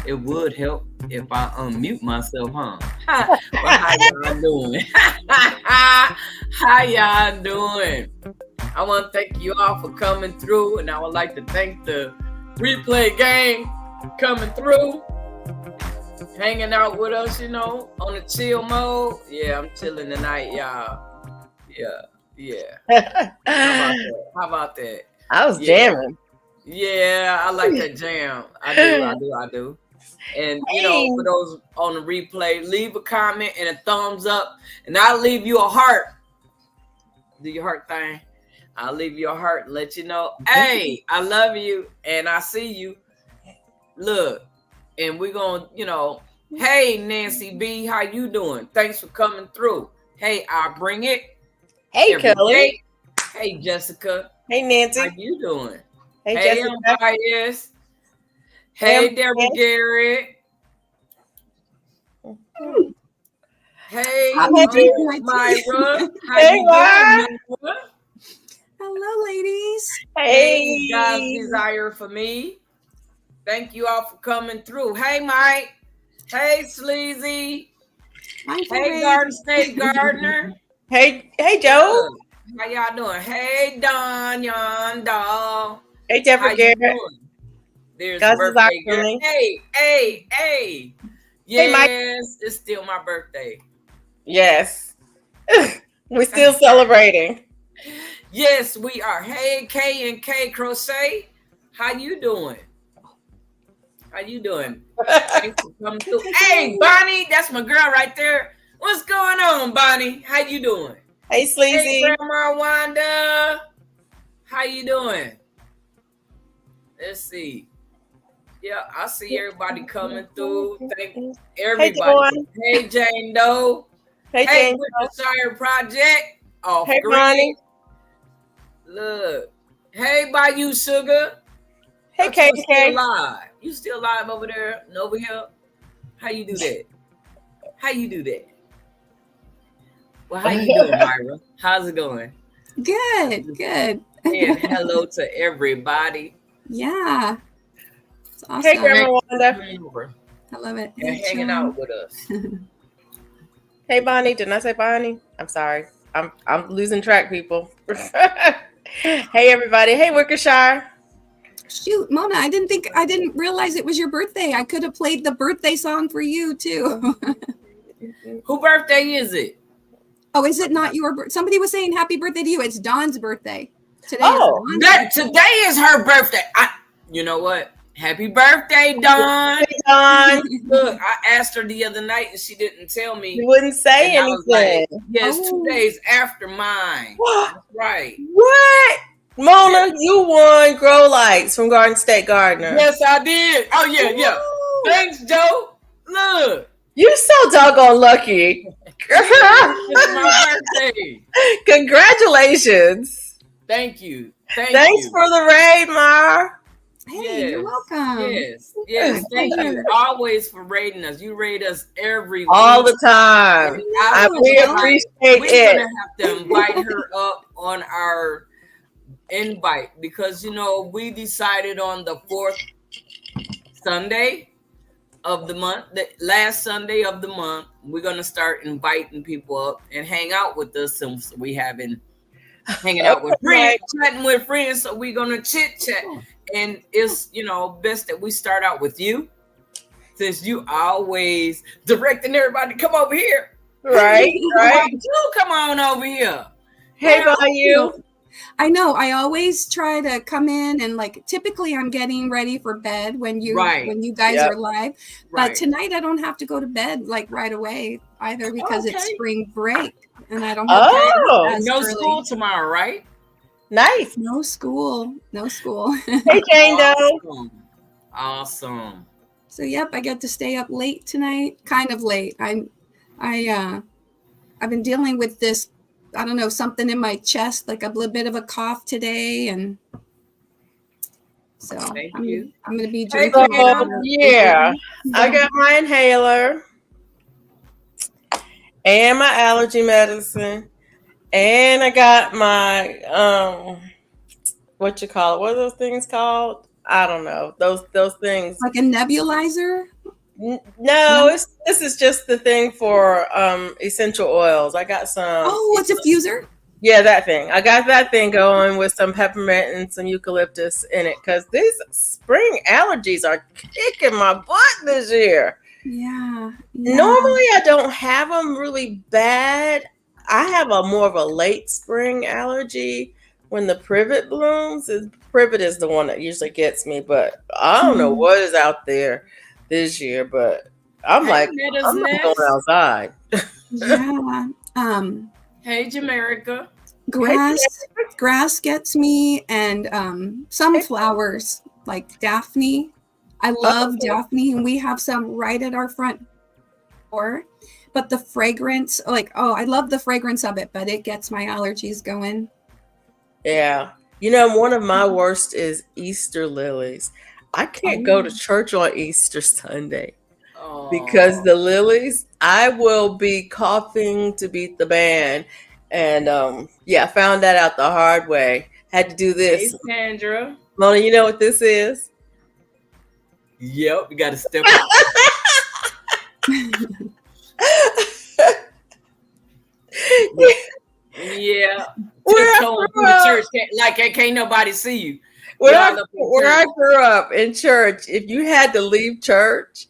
It would help if I unmute myself, huh? Well, how y'all doing? How y'all doing? I want to thank you all for coming through, and I would like to thank the replay gang coming through, hanging out with us, you know, on the chill mode. Yeah, I'm chilling tonight, y'all. Yeah. How about that? I was jamming. Yeah, I like that jam. I do. And, you know, for those on the replay, leave a comment and a thumbs up. And I'll leave you a heart. Do your heart thing. I'll leave you a heart and let you know, hey, I love you and I see you. Look, and we're going to, you know, hey, Nancy B, how you doing? Thanks for coming through. Hey, I'll bring it. Hey, Kelly. Day. Hey, Jessica. Hey, Nancy. How you doing? Hey, Jessica. Bias. Hey, Deborah Garrett. Hey, Myra. Hey, Myra. Hello, ladies. Hey, God's desire for me. Thank you all for coming through. Hey, Mike. Hey, Sleazy. Hey, Garden State Gardener. Hey, Joe. How y'all doing? Hey, Don, Yon, Doll. Hey, Deborah Garrett. There's birthday girl. Hey. Yes, hey, it's still my birthday. Yes. We're still celebrating. Yes, we are. Hey, K and K Crochet. How you doing? Thanks for coming through. Hey, Bonnie, that's my girl right there. What's going on, Bonnie? How you doing? Hey, Sleazy. Hey, Grandma Wanda. How you doing? Let's see. Yeah, I see everybody coming through. Thank everybody. Hey, Jane Doe. Hey, with the Shire Project. Off hey, green. Bonnie. Look. Hey, Bayou Sugar. Hey, KK. You still live over there and over here? How you do that? Well, how you doing, Myra? How's it going? Good. And hello to everybody. Yeah. It's awesome. Hey, Grandma Wanda. I love it. And hanging out with us. Hey, Bonnie. Didn't I say Bonnie? I'm sorry. I'm losing track, people. Hey, everybody. Hey, Wickershire. Shoot, Mona, I didn't realize it was your birthday. I could have played the birthday song for you, too. Whose birthday is it? Oh, is it not your birthday? Somebody was saying happy birthday to you. It's Dawn's birthday. Today is her birthday. You know what? Happy birthday, Dawn. Hey, Dawn. Look, I asked her the other night and she didn't tell me. You wouldn't say anything. Yes, 2 days after mine. That's right. What? Mona, you won grow lights from Garden State Gardener. Yes, I did. Oh, yeah. Thanks, Joe. Look. You so doggone lucky. It's my birthday. Congratulations. Thank you. Thanks You. for the raid, Mar. Hey, you're welcome. Yes. Thank you always for rating us. You rate us every All week. the time. We appreciate We're it. gonna have to invite her up on our invite because we decided on the 4th Sunday of the month, the last Sunday of the month, we're gonna start inviting people up and hang out with us since we haven't hanging out with friends, chatting with friends. So we're gonna chit chat, and it's best that we start out with you, since you always directing everybody to come over here. Right. You come on over here. Hey, you. I know. I always try to come in and typically I'm getting ready for bed when you guys are live. But tonight I don't have to go to bed right away either because it's spring break and I don't have no school tomorrow, right? Nice. No school. Hey, Jane Doe. Awesome. So yep, I get to stay up late tonight. Kind of late. I've been dealing with this. I don't know, something in my chest, like a little bit of a cough today, and so I'm going to be drinking. I got my inhaler and my allergy medicine, and I got my what you call it? What are those things called? I don't know. Those things like a nebulizer. No, this is just the thing for essential oils. I got some. Oh, a diffuser? Yeah, that thing. I got that thing going with some peppermint and some eucalyptus in it because these spring allergies are kicking my butt this year. Yeah. Normally, I don't have them really bad. I have more of a late spring allergy when the privet blooms. Privet is the one that usually gets me, but I don't know what is out there this year, but I'm not going outside. Yeah. Hey, Jamaica. Grass gets me, and some flowers like Daphne. I love Daphne, and we have some right at our front door. But the fragrance, I love the fragrance of it, but it gets my allergies going. Yeah. One of my worst is Easter lilies. I can't go to church on Easter Sunday because the lilies, I will be coughing to beat the band. And I found that out the hard way. Had to do this. Hey, Sandra. Mona, you know what this is? Yep, you got to step up. Yeah. Tiptoeing through the church like can't nobody see you. Where I grew up in church, if you had to leave church,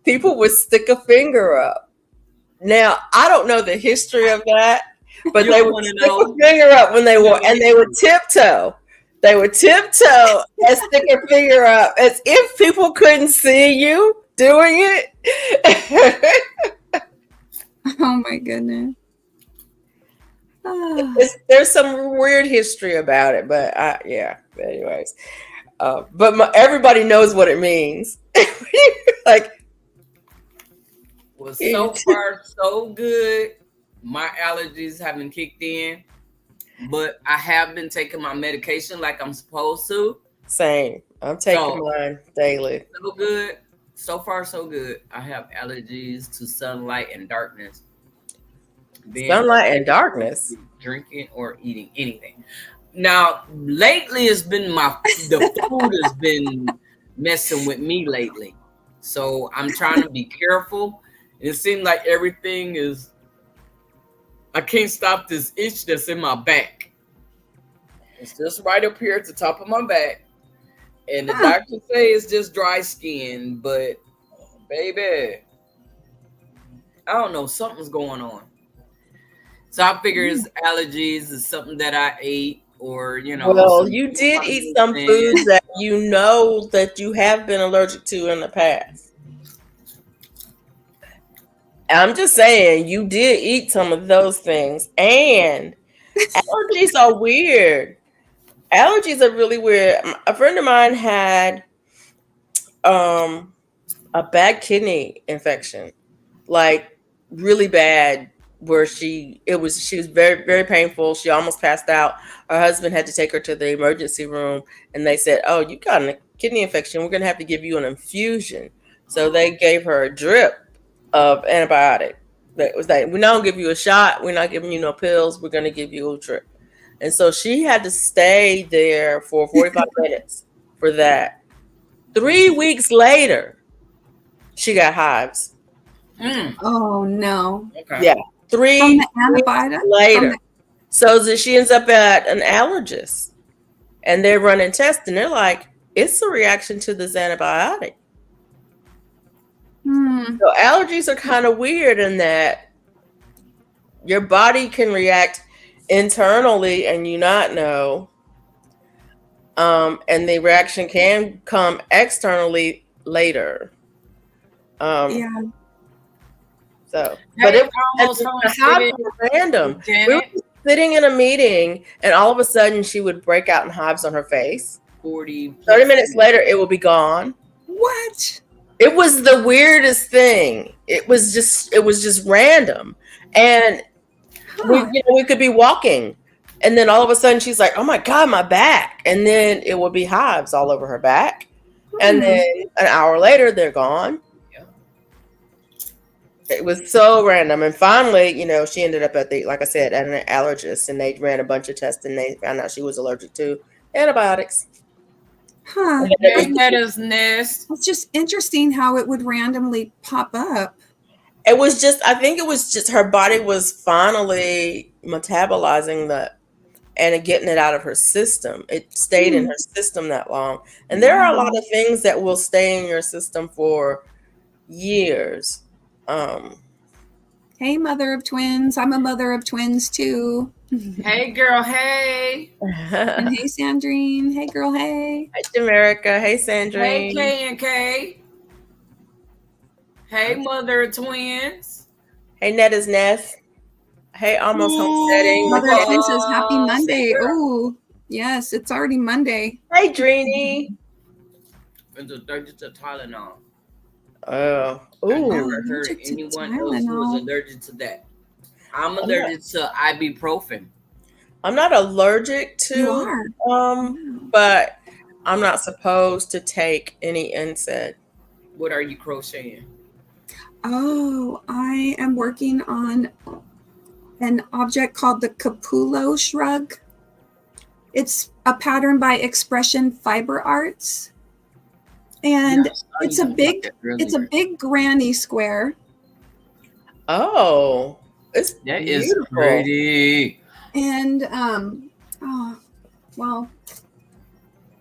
people would stick a finger up. Now, I don't know the history of that, but they would stick a finger up when they were, and they would tiptoe. They would tiptoe and stick a finger up as if people couldn't see you doing it. Oh my goodness. There's some weird history about it, but anyways, but everybody knows what it means. Well, so far so good. My allergies haven't kicked in, but I have been taking my medication like I'm supposed to. Same. I'm taking mine daily. So good. So far so good. I have allergies to sunlight and darkness. Sunlight and darkness. Drinking or eating anything. Now, lately it's been the food has been messing with me lately. So I'm trying to be careful. It seems like everything is. I can't stop this itch that's in my back. It's just right up here at the top of my back. And the doctor say it's just dry skin, but baby, I don't know, something's going on. So I figure it's allergies, it's something that I ate, or Well, you did eat some foods that that you have been allergic to in the past. I'm just saying, you did eat some of those things, and allergies are weird. Allergies are really weird. A friend of mine had a bad kidney infection, like really bad, where she was very, very painful. She almost passed out. Her husband had to take her to the emergency room, and they said, "Oh, you got a kidney infection. We're going to have to give you an infusion." So they gave her a drip of antibiotic. That was like, we're not going to give you a shot. We're not giving you no pills. We're going to give you a drip. And so she had to stay there for 45 minutes for that. 3 weeks later, she got hives. Oh no. Okay. Yeah. 3 From the weeks antibiotic? later. So that she ends up at an allergist, and they're running tests, and they're like, it's a reaction to this antibiotic. So allergies are kind of weird in that your body can react internally and you not know. And the reaction can come externally later. Yeah. So, Hey, but it almost was home random. Janet. We were sitting in a meeting, and all of a sudden she would break out in hives on her face. 30 minutes later, it would be gone. What? It was the weirdest thing. It was just random, and we could be walking, and then all of a sudden she's like, "Oh my God, my back!" And then it would be hives all over her back, and then an hour later they're gone. It was so random. And finally, she ended up at like I said, at an allergist, and they ran a bunch of tests, and they found out she was allergic to antibiotics. Huh. Netta's nest. It's just interesting how it would randomly pop up. I think it was just her body was finally metabolizing and getting it out of her system. It stayed in her system that long. And there are a lot of things that will stay in your system for years. Hey, mother of twins. I'm a mother of twins too. Hey, girl. Hey. And hey, Sandrine. Hey, girl. Hey. Hi, Jamerica. Hey, Sandrine. Hey, K and K. Hey, mother of twins. Hey, Netta's Nest. Hey, almost homesteading. Mother of twins says happy Monday. Oh, yes, it's already Monday. Hey, Dreeny. It's allergic to Tylenol. Oh. I never heard allergic to anyone else who was allergic to that. I'm allergic to ibuprofen. I'm not allergic You to, are. but I'm not supposed to take any NSAID. What are you crocheting? Oh, I am working on an object called the Capullo Shrug. It's a pattern by Expression Fiber Arts. And it's a big granny square. Oh, that is pretty. And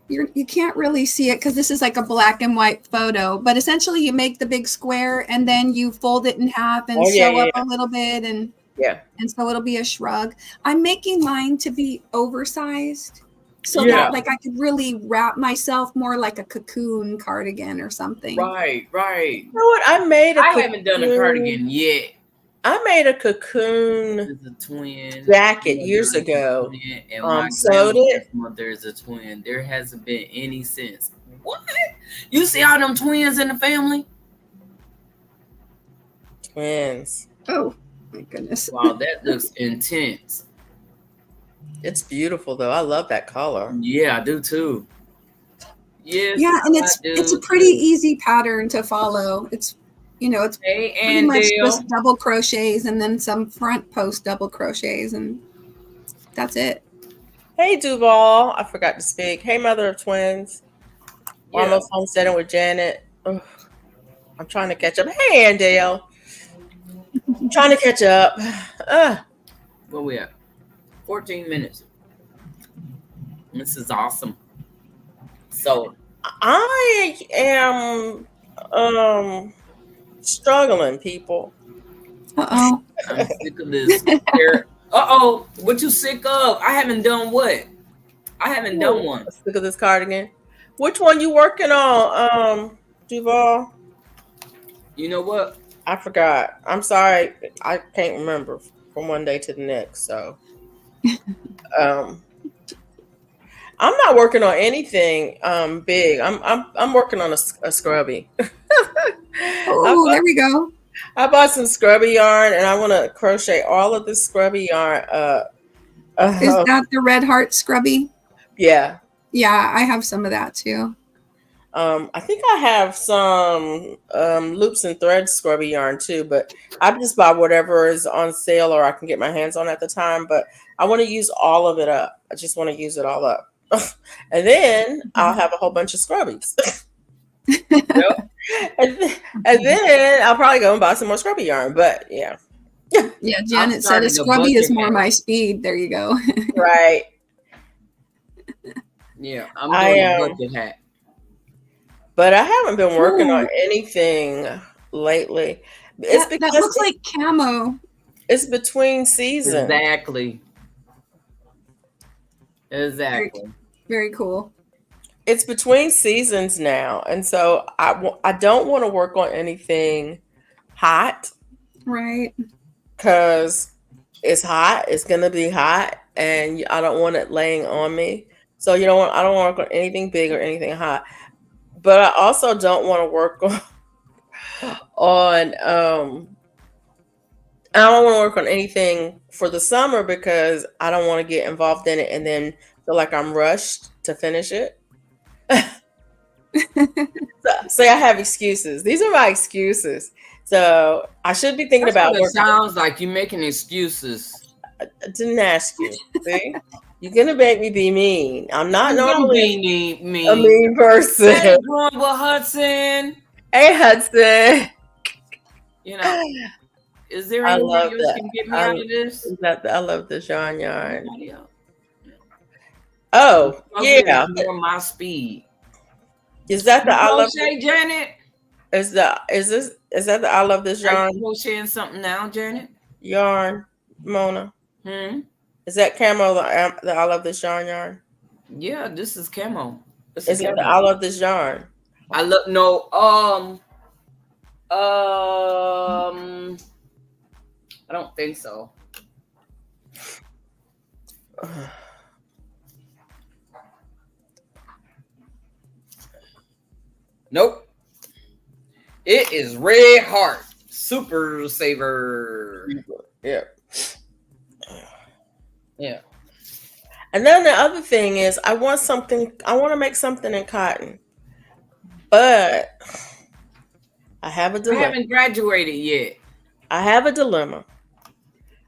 you can't really see it because this is like a black and white photo. But essentially, you make the big square and then you fold it in half and sew up a little bit, and so it'll be a shrug. I'm making mine to be oversized, so that like I could really wrap myself more like a cocoon cardigan or something. Right. You know what? I haven't done a cardigan yet. I made a cocoon jacket years ago. And my grandmother is a twin. There hasn't been any since. What? You see all them twins in the family? Twins. Oh my goodness! Wow, that looks intense. It's beautiful though. I love that color. Yeah, I do too. Yes. Yeah, and it's a pretty easy pattern to follow. It's pretty much just double crochets and then some front post double crochets, and that's it. Hey, Duval. I forgot to speak. Hey, mother of twins. Almost homesteading with Janet. Ugh. I'm trying to catch up. Hey, Andale. I'm trying to catch up. Where we at? 14 minutes. This is awesome. So I am struggling, people. Uh-oh. I'm sick of this. What you sick of? I haven't done what? I haven't done one. Sick of this cardigan. Which one you working on, Duval? You know what? I forgot. I'm sorry. I can't remember from one day to the next. So, I'm not working on anything big. I'm working on a scrubby. Oh, there we go. I bought some scrubby yarn, and I want to crochet all of this scrubby yarn up. Is that the Red Heart Scrubby? Yeah. Yeah, I have some of that too. I think I have some loops and threads scrubby yarn too, but I just buy whatever is on sale or I can get my hands on at the time. But I want to use all of it up. I just want to use it all up. And then I'll have a whole bunch of scrubbies. Yep. And then I'll probably go and buy some more scrubby yarn. But yeah. Yeah, Janet said a scrubby is more my speed. There you go. Right. Yeah, I'm doing a bucket hat. But I haven't been working on anything lately. It's because that looks like camo. It's between seasons. Exactly. Very cool. It's between seasons now, and so I don't want to work on anything hot, right? Because it's hot. It's gonna be hot, and I don't want it laying on me. So I don't want to work on anything big or anything hot. But I also don't want to work on I don't want to work on anything for the summer because I don't want to get involved in it and then feel like I'm rushed to finish it. So I have excuses. These are my excuses. So I should be thinking about what it sounds like you're making excuses. I didn't ask you. See? You're gonna make me be mean. I'm not normally a mean person. Hey, Grumble Hudson. Hey, Hudson. You know, is there any way you can get me out of this? I love the yarn. Oh, yeah. More my speed. Is that the I love crochet, Janet? Is that the I love this yarn? Are you crocheting something now, Janet? Yarn, Mona. Is that camo the I love this yarn? Yeah, this is camo. Is it the I love this yarn? I look I don't think so. Nope. It is Red Heart Super Saver. Yeah. Yeah. And then the other thing is I want to make something in cotton. But I have a dilemma. I haven't graduated yet. I have a dilemma.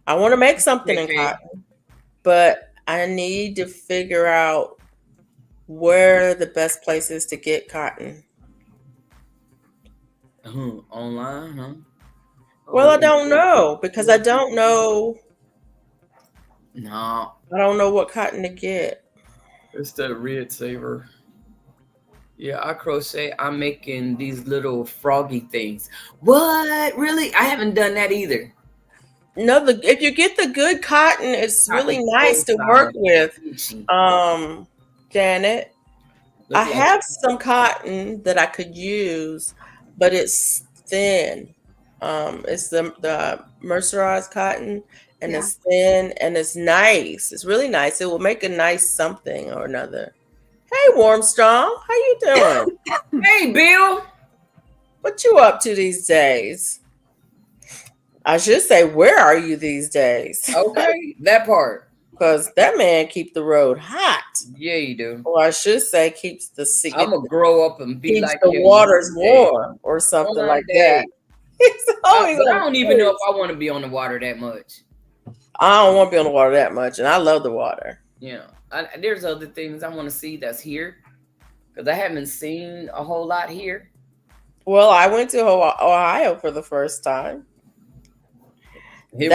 I want to make something in cotton, but I need to figure out where the best place is to get cotton. Online, huh? Well, I don't know because I don't know. No. I don't know what cotton to get. It's the Red Saver. Yeah, I crochet. I'm making these little froggy things. What? Really? I haven't done that either. No, if you get the good cotton, it's really nice to work with. Janet, I have some cotton that I could use, but it's thin. It's the mercerized cotton, and it's thin and it's nice. It's really nice. It will make a nice something or another. Hey, Warmstrong, how you doing? Hey, Bill. What you up to these days? I should say, where are you these days? Okay, that part. Because that man keep the road hot. Yeah, you do. Or I should say, keeps the I'm gonna grow up and be like the waters warm or something like that. I don't even know if I want to be on the water that much. I don't want to be on the water that much, and I love the water. Yeah, there's other things I want to see that's here because I haven't seen a whole lot here. Well, I went to Ohio for the first time. It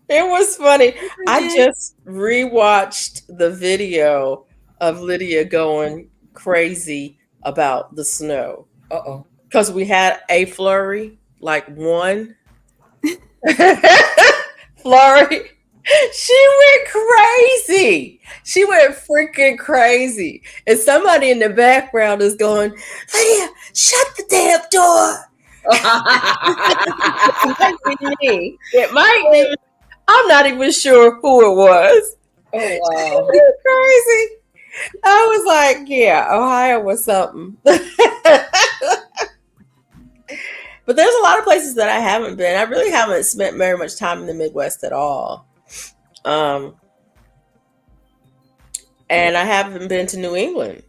was funny. I just rewatched the video of Lydia going crazy about the snow. Because we had a flurry, like one flurry. She went crazy. She went freaking crazy. And somebody in the background is going, Lydia, shut the damn door. It might be. I'm not even sure who it was. Oh, wow. Crazy. I was like, yeah, Ohio was something. But But there's a lot of places that I haven't been. I really haven't spent very much time in the Midwest at all. And I haven't been to New England.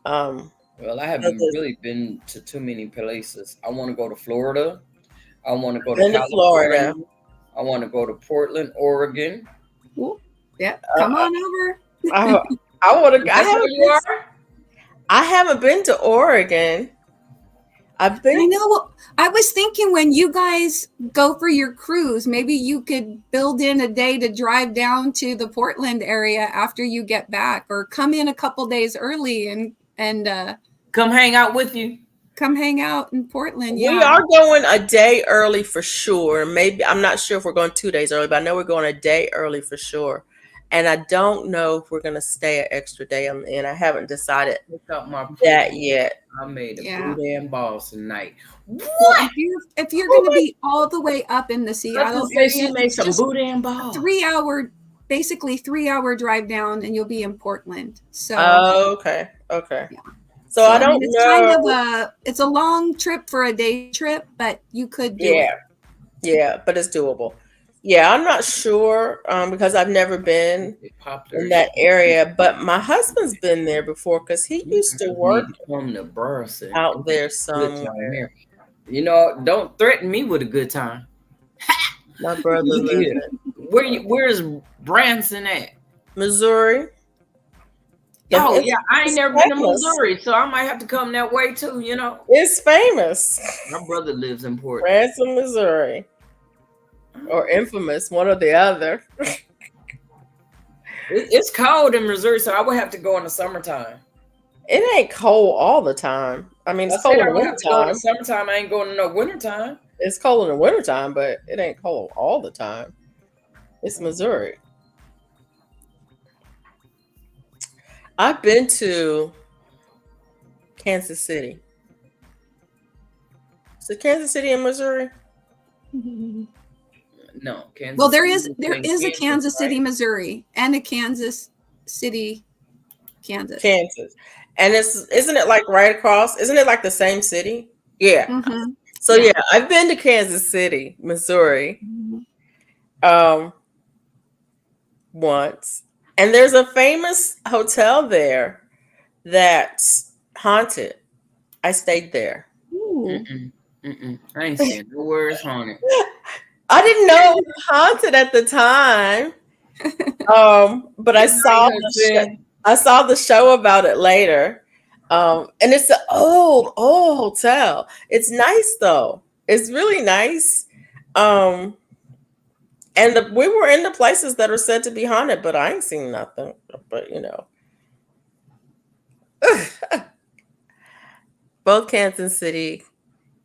Well, I haven't really been to too many places. I want to go to Florida. I want to go to California. Florida. I want to go to Portland, Oregon. Ooh, yeah, come on over. I want to. I haven't been to Oregon. I know. I was thinking when you guys go for your cruise, maybe you could build in a day to drive down to the Portland area after you get back, or come in a couple days early and come hang out with you. Come hang out in Portland. We are going a day early for sure. Maybe I'm not sure if we're going 2 days early, but I know we're going a day early for sure. And I don't know if we're going to stay an extra day on the end. I haven't decided that yet. I made a boudin balls tonight. What? Well, if you're going to be all the way up in the Seattle area, she made some boudin balls. 3 hour, basically 3 hour drive down, and you'll be in Portland. So okay. Yeah. So I don't know. It's a long trip for a day trip, but you could do it. Yeah, but it's doable. Yeah, I'm not sure because I've never been in that area, but my husband's been there before because he used to work out there somewhere. You know, don't threaten me with a good time. My brother lives Where's Branson at? Missouri. Oh, yeah, I ain't never been to Missouri, so I might have to come that way too, you know. It's famous. My brother lives in Portland. Branson, Missouri. Or infamous, one or the other. It's cold in Missouri, so I would have to go in the summertime. It ain't cold all the time. I mean, it's cold in the wintertime. In summertime, I ain't going in no wintertime. It's cold in the wintertime, but it ain't cold all the time. It's Missouri. I've been to Kansas City. Is it Kansas City in Missouri? No, Kansas. Well, there is a Kansas City, Missouri, and a Kansas City, Kansas. And isn't it like right across? Isn't it like the same city? Yeah. Mm-hmm. So yeah, I've been to Kansas City, Missouri. Once. And there's a famous hotel there that's haunted. I stayed there. I ain't saying no words haunted. I didn't know it was haunted at the time. But I saw the show about it later. And it's an old hotel. It's nice though. It's really nice. And we were in the places that are said to be haunted, but I ain't seen nothing. But you know. Both Kansas City,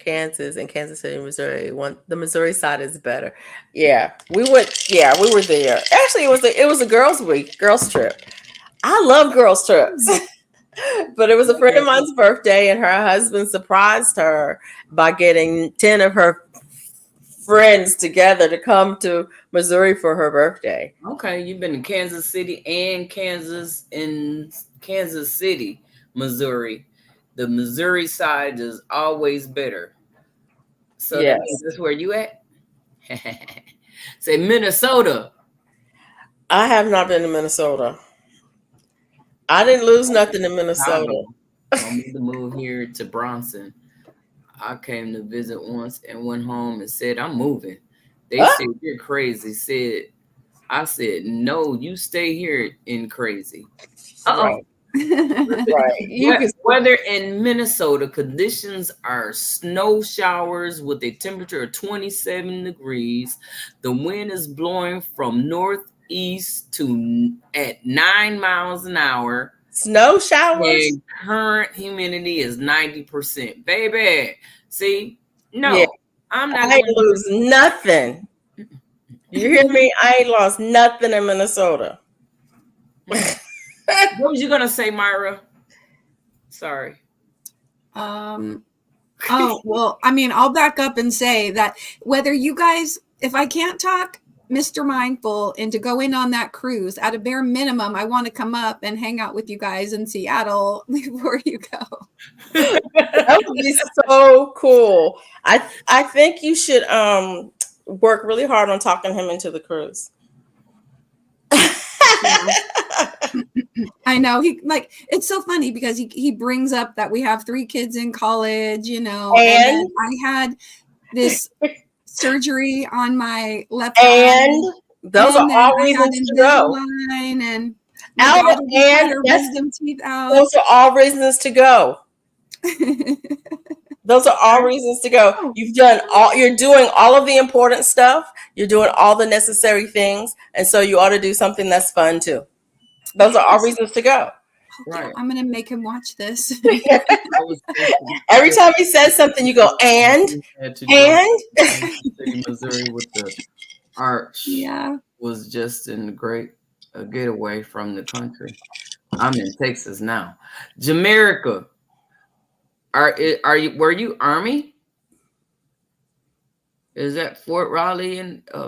and Kansas City, Missouri. The Missouri side is better. Yeah, we went. Yeah, we were there. Actually, it was a girls' trip. I love girls' trips, but it was a friend of mine's birthday, and her husband surprised her by getting 10 of her friends together to come to Missouri for her birthday. Okay, you've been to Kansas City and Kansas City, Missouri. The Missouri side is always better. So yes. That's where you at? Say Minnesota. I have not been to Minnesota. I didn't lose nothing in Minnesota. I need to move here to Bronson. I came to visit once and went home and said, I'm moving. They said, you're crazy. I said, no, you stay here in crazy. Right. Right. Weather in Minnesota, conditions are snow showers with a temperature of 27 degrees. The wind is blowing from northeast at 9 miles an hour. Snow showers. And current humidity is 90%. Baby, see? No, yeah. I'm not. I ain't lose nothing. You hear me? I ain't lost nothing in Minnesota. What was you gonna say, Myra? Sorry. Oh, well, I mean, I'll back up and say that whether you guys, if I can't talk, Mr. Mindful and to go in on that cruise. At a bare minimum, I want to come up and hang out with you guys in Seattle before you go. That would be so cool. I think you should work really hard on talking him into the cruise. I know it's so funny because he brings up that we have 3 kids in college, and then I had this surgery on my left eye. Those are all reasons to go. And wisdom teeth out. Those are all reasons to go. Those are all reasons to go. You're doing all of the important stuff. You're doing all the necessary things. And so you ought to do something that's fun too. Those are all reasons to go. Right. I'm going to make him watch this. Every time he says something, you go, and Missouri with the arch. Yeah. Was just a getaway from the country. I'm in Texas now. Jamaica. Were you Army? Is that Fort Raleigh? And I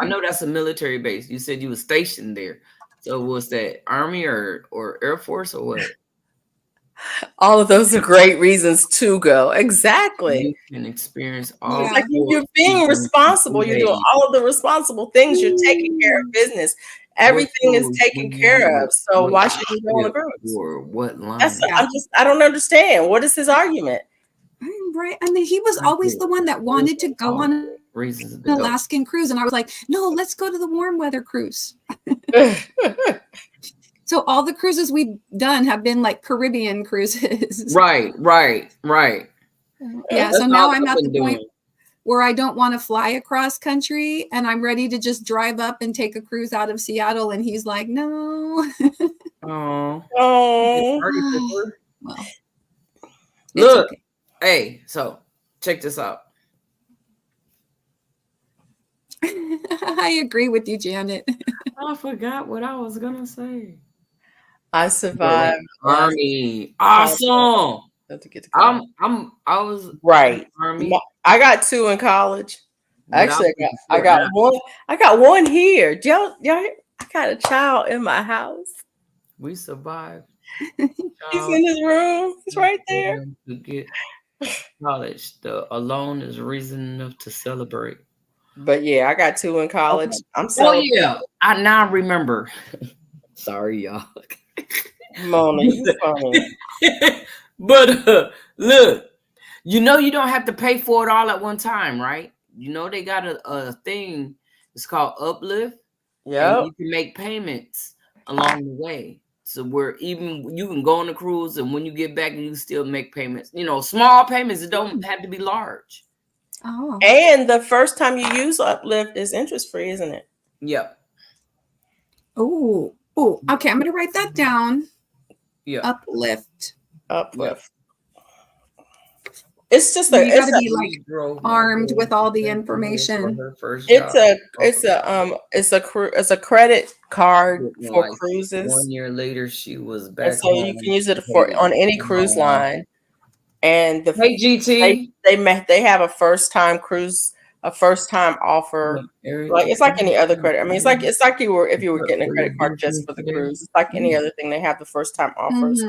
know that's a military base. You said you were stationed there. So was that Army or Air Force or what? All of those are great reasons to go. Exactly. You can experience all. It's like you're being responsible. You're doing all of the responsible things. You're taking care of business. Everything is taken care of. So why should you go on the cruise? Or what line? I don't understand. What is his argument? Right. I mean, he was always the one that wanted to go on an Alaskan cruise. And I was like, no, let's go to the warm weather cruise. So all the cruises we've done have been like Caribbean cruises. Right. Yeah. So now I'm at the point where I don't want to fly across country and I'm ready to just drive up and take a cruise out of Seattle. And he's like, no. Oh. Well, look. Okay. Hey, so check this out. I agree with you, Janet. I forgot what I was gonna say. I survived Army. Awesome. I was right. Army. I got 2 in college. Actually, I got one. I got one here. Y'all, I got a child in my house. We survived. He's in his room. He's right there. To get college, the alone is reason enough to celebrate. But yeah, I got 2 in college. Okay. I'm celebrating. Oh yeah, I now remember. Sorry, y'all. Mona, you funny. But look, you don't have to pay for it all at one time, right? They got a thing. It's called Uplift. Yeah, you can make payments along the way. So where even you can go on the cruise, and when you get back, you can still make payments. Small payments. It don't have to be large. Oh. And the first time you use Uplift is interest free, isn't it? Yep. Oh, okay. I'm gonna write that down. Yeah. Uplift. Yep. It's just you gotta be like armed with all the information. It's a credit card for cruises. 1 year later, she was back. And so you can use it on any cruise line. And the GT, they have a first time cruise, a first time offer. Like it's like any other credit. I mean, it's like if you were getting a credit card just for the cruise. It's like any other thing. They have the first time offers,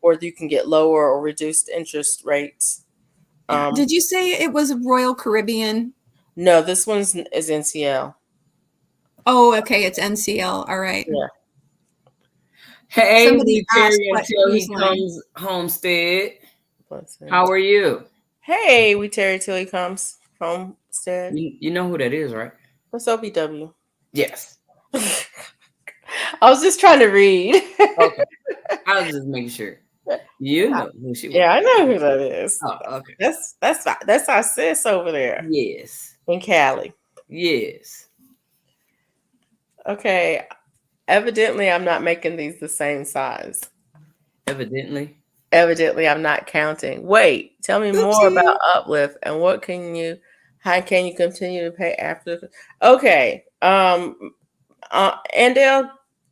or you can get lower or reduced interest rates. Did you say it was Royal Caribbean? No, this one's is NCL. Oh, okay, it's NCL. All right. Yeah. Hey, somebody until he comes homestead. How are you? Hey, we Terry till he comes homestead. You know who that is, right? What's OBW? Yes. I was just trying to read. Okay. I was just making sure. You know who she was. Yeah, I know who that is. Oh, okay. That's our sis over there. Yes. In Cali. Yes. Okay. Evidently, I'm not making these the same size. Evidently, I'm not counting. Wait, tell me more about Uplift and how can you continue to pay after? Okay. Andale,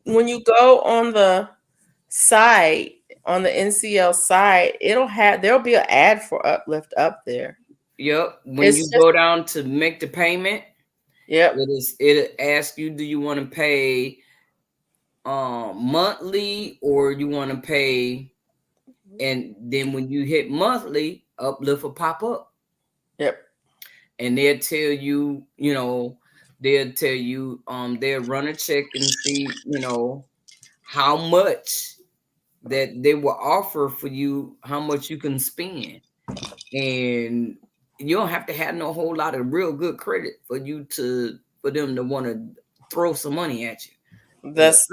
when you go on the site, on the NCL site, there'll be an ad for Uplift up there. Yep. When you go down to make the payment, Yep. It asks you, do you want to pay monthly or you want to pay, and then when you hit monthly, Uplift will pop up. Yep. And they'll tell you, they'll run a check and see, how much that they will offer for you, how much you can spend. And you don't have to have no whole lot of real good credit for them to want to throw some money at you. I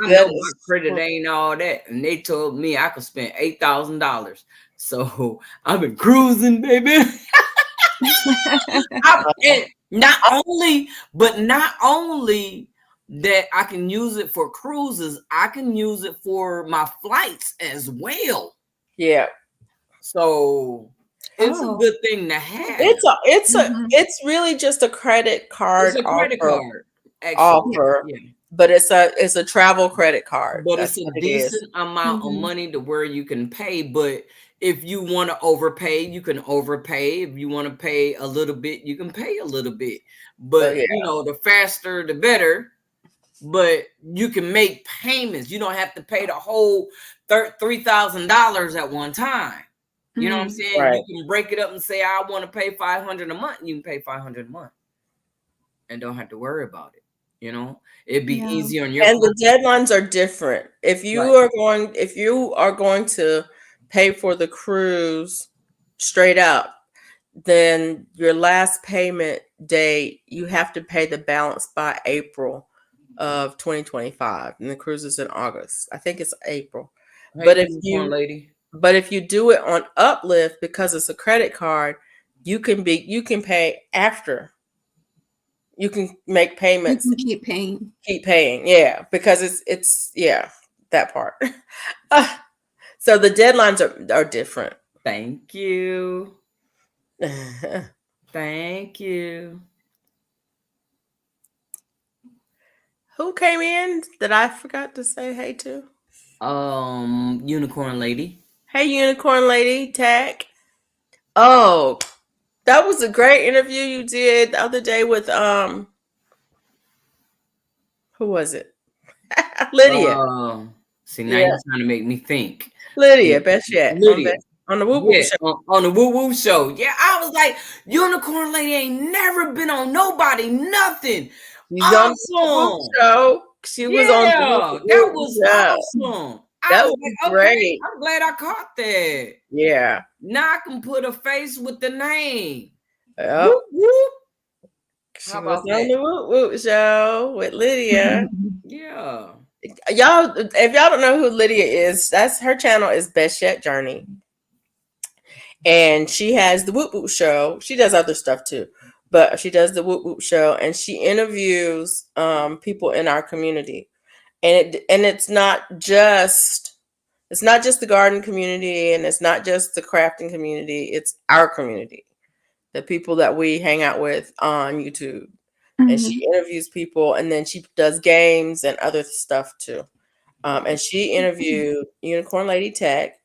know my credit ain't all that, and they told me I could spend $8,000. So I've been cruising, baby. And not only that I can use it for cruises, I can use it for my flights as well. Yeah. So it's a good thing to have. It's really just a credit card. It's a credit card offer. Yeah. But it's a travel credit card. But it's a decent amount of money to where you can pay. But if you want to overpay, you can overpay. If you want to pay a little bit, you can pay a little bit. But the faster the better. But you can make payments. You don't have to pay the whole $3,000 at one time. You know what I'm saying? Right. You can break it up and say, I want to pay $500 a month. You can pay $500 a month and don't have to worry about it. It'd be easier on your and the deadlines are different. If you are going to pay for the cruise straight up, then your last payment date, you have to pay the balance by April of 2025, and the cruise is in August. I think it's April. But if you do it on Uplift, because it's a credit card, you can pay after. You can make payments. You can keep paying. Yeah, because it's that part. So the deadlines are different. Thank you. Thank you. Who came in that I forgot to say hey to? Unicorn Lady. Hey, Unicorn Lady, Tech. Oh, that was a great interview you did the other day with who was it? Lydia. See, now you're trying to make me think. Lydia, best yet. Lydia. On the Woo Woo Show. On the Woo Woo Show. Yeah, I was like, Unicorn Lady ain't never been on nobody, nothing. She's on the Woo Woo Show. She was on the that was awesome. That was great. I'm glad I caught that. Yeah. Now I can put a face with the name. Yep. Whoop, whoop. She was on the Woo Woo Show with Lydia. Yeah. Y'all, if y'all don't know who Lydia is, that's her channel is Best Yet Journey. And she has the Whoop Whoop Show. She does other stuff too, but she does the Whoop Whoop Show, and she interviews people in our community. And it's not just the garden community, and it's not just the crafting community. It's our community, the people that we hang out with on YouTube. And she interviews people, and then she does games and other stuff too. And she interviewed Unicorn Lady Tech.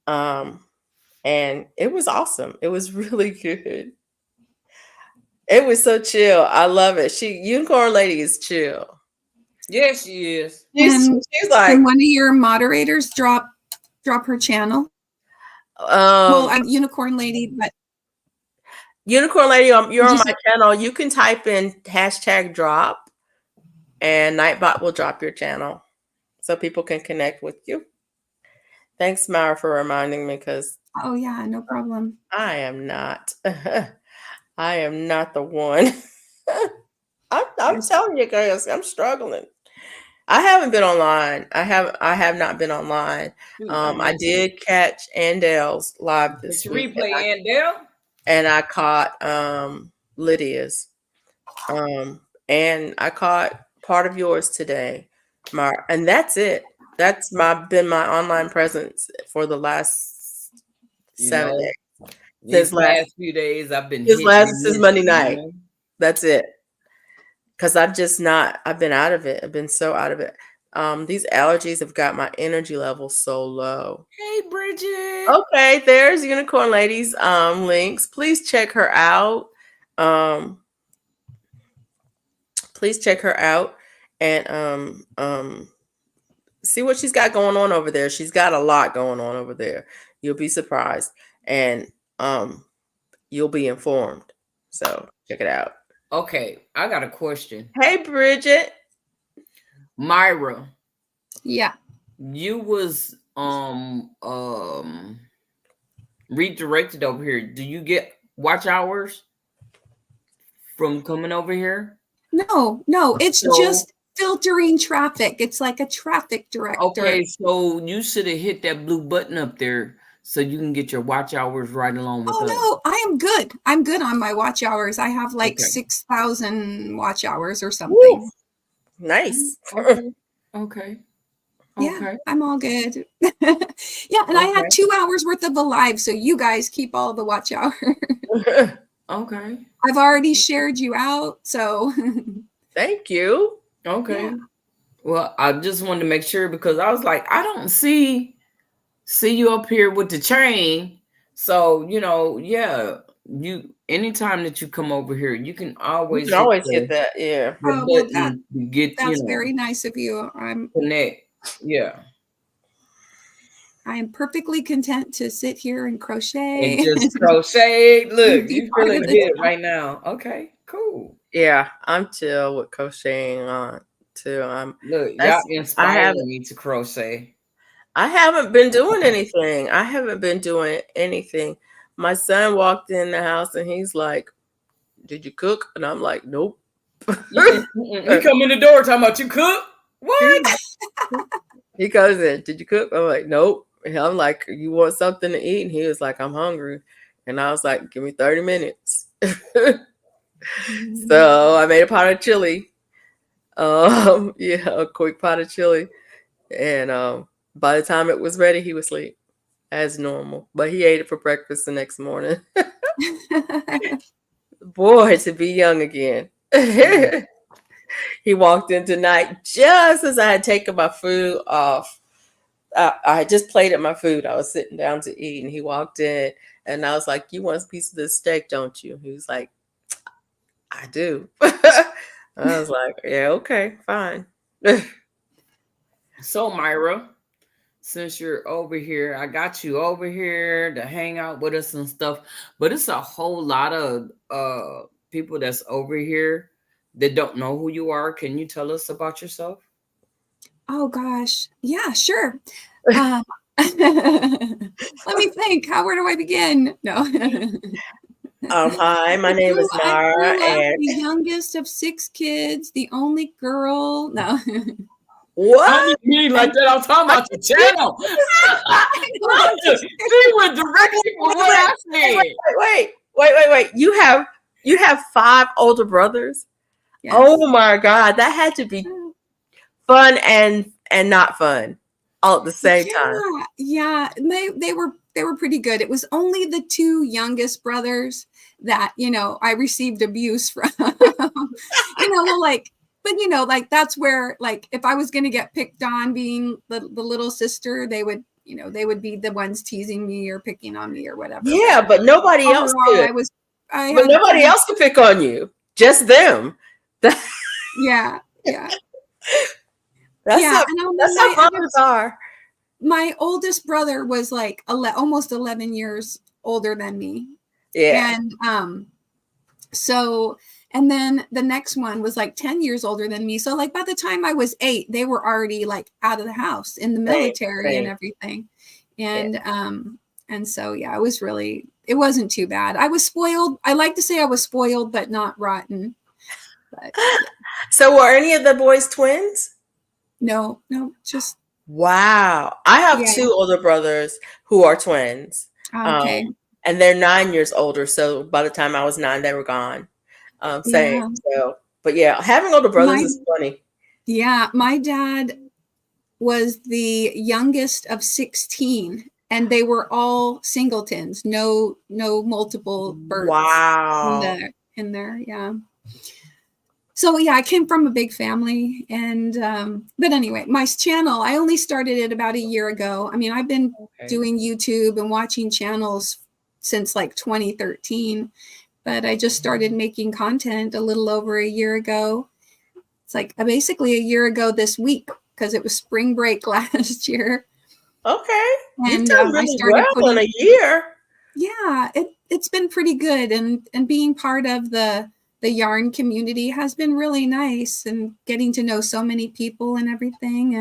And it was awesome. It was really good. It was so chill. I love it. Unicorn Lady is chill. Yes, she is. She's like, can one of your moderators drop her channel? Unicorn Lady, but Unicorn Lady, you're on my channel. You can type in #drop, and Nightbot will drop your channel so people can connect with you. Thanks, Mara, for reminding me, because oh yeah, no problem. I am not the one. I'm telling you guys, I'm struggling. I haven't been online. I have not been online. I did catch Andel's live this week. Replay Andel. And I caught Lydia's. And I caught part of yours today, Mara. And that's it. That's been my online presence for the last 7 days. These last few days, I've been. Since Monday night. That's it. Because I've been out of it. I've been so out of it. These allergies have got my energy level so low. Hey, Bridget. Okay, there's Unicorn Lady's links. Please check her out. please check her out and see what she's got going on over there. She's got a lot going on over there. You'll be surprised, and you'll be informed. So check it out. Okay, I got a question. Hey, Bridget. Myra, Yeah. you was redirected over here. Do you get watch hours from coming over here? No, it's just filtering traffic. It's like a traffic director. Okay, so you should have hit that blue button up there so you can get your watch hours right along with us. No, I am good. I'm good on my watch hours. I have like Okay. 6,000 watch hours or something. Woo. Nice. Okay. Yeah, I'm all good. Yeah, and I had 2 hours worth of a live, so you guys keep all the watch hours. Okay. I've already shared you out, so Thank you. Okay. Yeah. Well, I just wanted to make sure because I was like, I don't see you up here with the chain. So, yeah, you anytime that you come over here, you can always get that. Yeah. That's very nice of you. Connect. Yeah. I am perfectly content to sit here and crochet. And just crochet. Look, Be you part feeling of the good team. right now. Okay, cool. Yeah, I'm chill with crocheting on too. Look, y'all That's- inspiring me to crochet. I haven't been doing anything. My son walked in the house and he's like, "Did you cook?" And I'm like, "Nope." You come in the door talking about you cook? What? He goes in, "Did you cook?" I'm like, "Nope." And I'm like, "You want something to eat?" And he was like, "I'm hungry." And I was like, "Give me 30 minutes." So I made a pot of chili. A quick pot of chili. And by the time it was ready, he was asleep as normal. But he ate it for breakfast the next morning. Boy, to be young again. He walked in tonight just as I had taken my food off. I had just plated my food. I was sitting down to eat, and he walked in, and I was like, "You want a piece of this steak, don't you?" He was like, "I do." I was like, "Yeah, okay, fine." So, Myra, since you're over here, I got you over here to hang out with us and stuff. But it's a whole lot of people that's over here that don't know who you are. Can you tell us about yourself? Oh gosh. Yeah, sure. Let me think. Where do I begin? No. Hi, my name is Mara, and the youngest of 6 kids, the only girl. No. what? I didn't mean like that. I'm talking about the channel. She went directly for what I said. Wait. You have 5 older brothers? Yes. Oh my God, that had to be fun and not fun all at the same time. Yeah, they were pretty good. It was only the 2 youngest brothers that I received abuse from. Like that's where, like, if I was going to get picked on being the little sister, they would be the ones teasing me or picking on me or whatever. Yeah, but nobody else could. But nobody else could pick on you. Just them. Yeah. That's how brothers are. My oldest brother was like almost 11 years older than me. Yeah. And and then the next one was like 10 years older than me. So like by the time I was 8, they were already like out of the house in the military and everything. And so, yeah, it wasn't too bad. I was spoiled. I like to say I was spoiled, but not rotten. But, yeah. So were any of the boys twins? No, just. Wow. I have 2 older brothers who are twins. Okay. And they're 9 years older. So by the time I was 9, they were gone. Same. Yeah. So, but yeah, having older brothers is funny. Yeah. My dad was the youngest of 16, and they were all singletons. No multiple births. Wow. In there. Yeah. So yeah, I came from a big family, and but anyway, my channel, I only started it about a year ago. I mean, I've been doing YouTube and watching channels since like 2013, but I just started making content a little over a year ago. It's like basically a year ago this week, because it was spring break last year. Okay. You've And done really well in a year. Yeah, it's been pretty good, and being part of the yarn community has been really nice, and getting to know so many people and everything,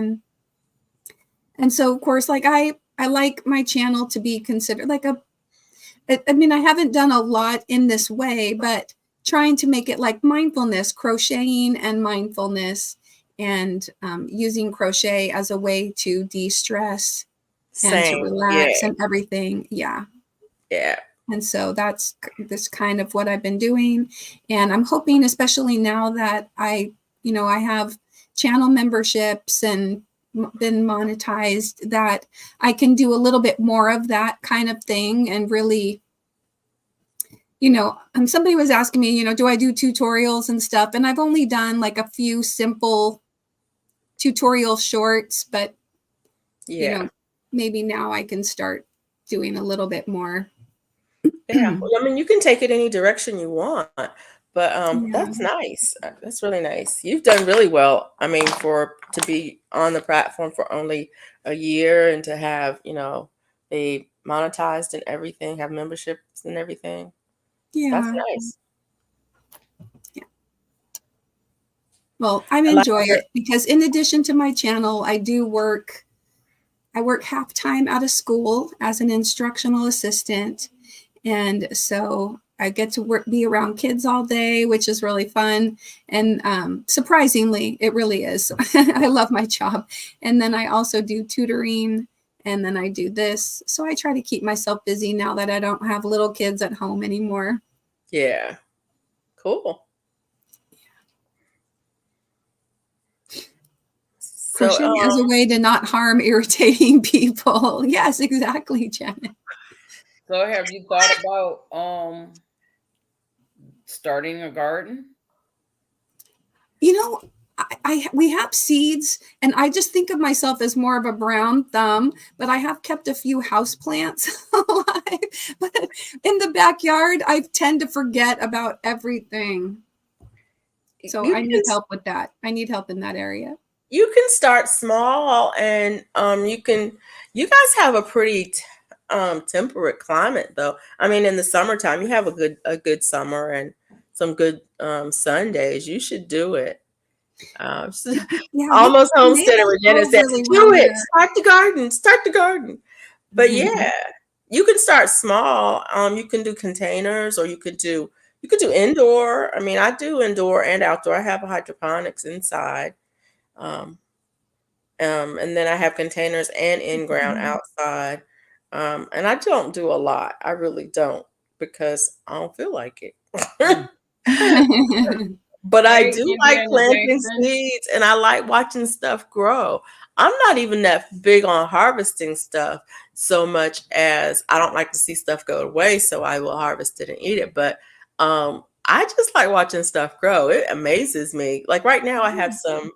and so of course, like I like my channel to be considered like I mean, I haven't done a lot in this way, but trying to make it like mindfulness, crocheting and mindfulness, and using crochet as a way to de-stress and to relax and everything. Yeah. Yeah. And so that's kind of what I've been doing. And I'm hoping, especially now that I have channel memberships and been monetized, that I can do a little bit more of that kind of thing and really, somebody was asking me, do I do tutorials and stuff? And I've only done like a few simple tutorial shorts, but maybe now I can start doing a little bit more. Yeah, well, I mean, you can take it any direction you want, but that's nice. That's really nice. You've done really well. I mean, to be on the platform for only a year and to have, be monetized and everything, have memberships and everything. Yeah, that's nice. Yeah. Well, I enjoy it because in addition to my channel, I work half time out of school as an instructional assistant. And so I get to be around kids all day, which is really fun. And surprisingly, it really is. I love my job. And then I also do tutoring, and then I do this. So I try to keep myself busy now that I don't have little kids at home anymore. Yeah. Cool. Crocheting as a way to not harm irritating people. Yes, exactly, Janet. So have you thought about starting a garden? We have seeds, and I just think of myself as more of a brown thumb, but I have kept a few houseplants alive. But in the backyard, I tend to forget about everything. So I need help with that. I need help in that area. You can start small, and you guys have a pretty temperate climate, though. I mean, in the summertime, you have a good summer and some good sun days. You should do it. Almost homesteading. Regina says, "Do it. Start the garden." But yeah, you can start small. You can do containers, or you could do indoor. I mean, I do indoor and outdoor. I have a hydroponics inside. And then I have containers and in-ground outside. And I don't do a lot. I really don't, because I don't feel like it. But I do like planting seeds, and I like watching stuff grow. I'm not even that big on harvesting stuff so much as I don't like to see stuff go to waste, so I will harvest it and eat it. But I just like watching stuff grow. It amazes me. Like right now, I have some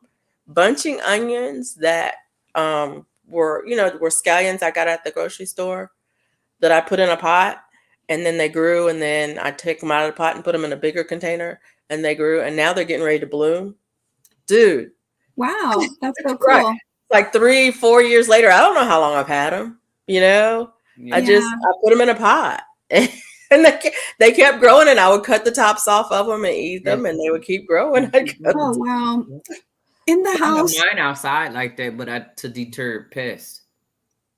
bunching onions that were scallions I got at the grocery store that I put in a pot, and then they grew, and then I took them out of the pot and put them in a bigger container, and they grew, and now they're getting ready to bloom. Dude. Wow, that's so cool. Right. Like 3-4 years later, I don't know how long I've had them, I put them in a pot. And they kept growing, and I would cut the tops off of them and eat them, and they would keep growing. Oh, wow. In the house. I have mine outside like that, but to deter pests.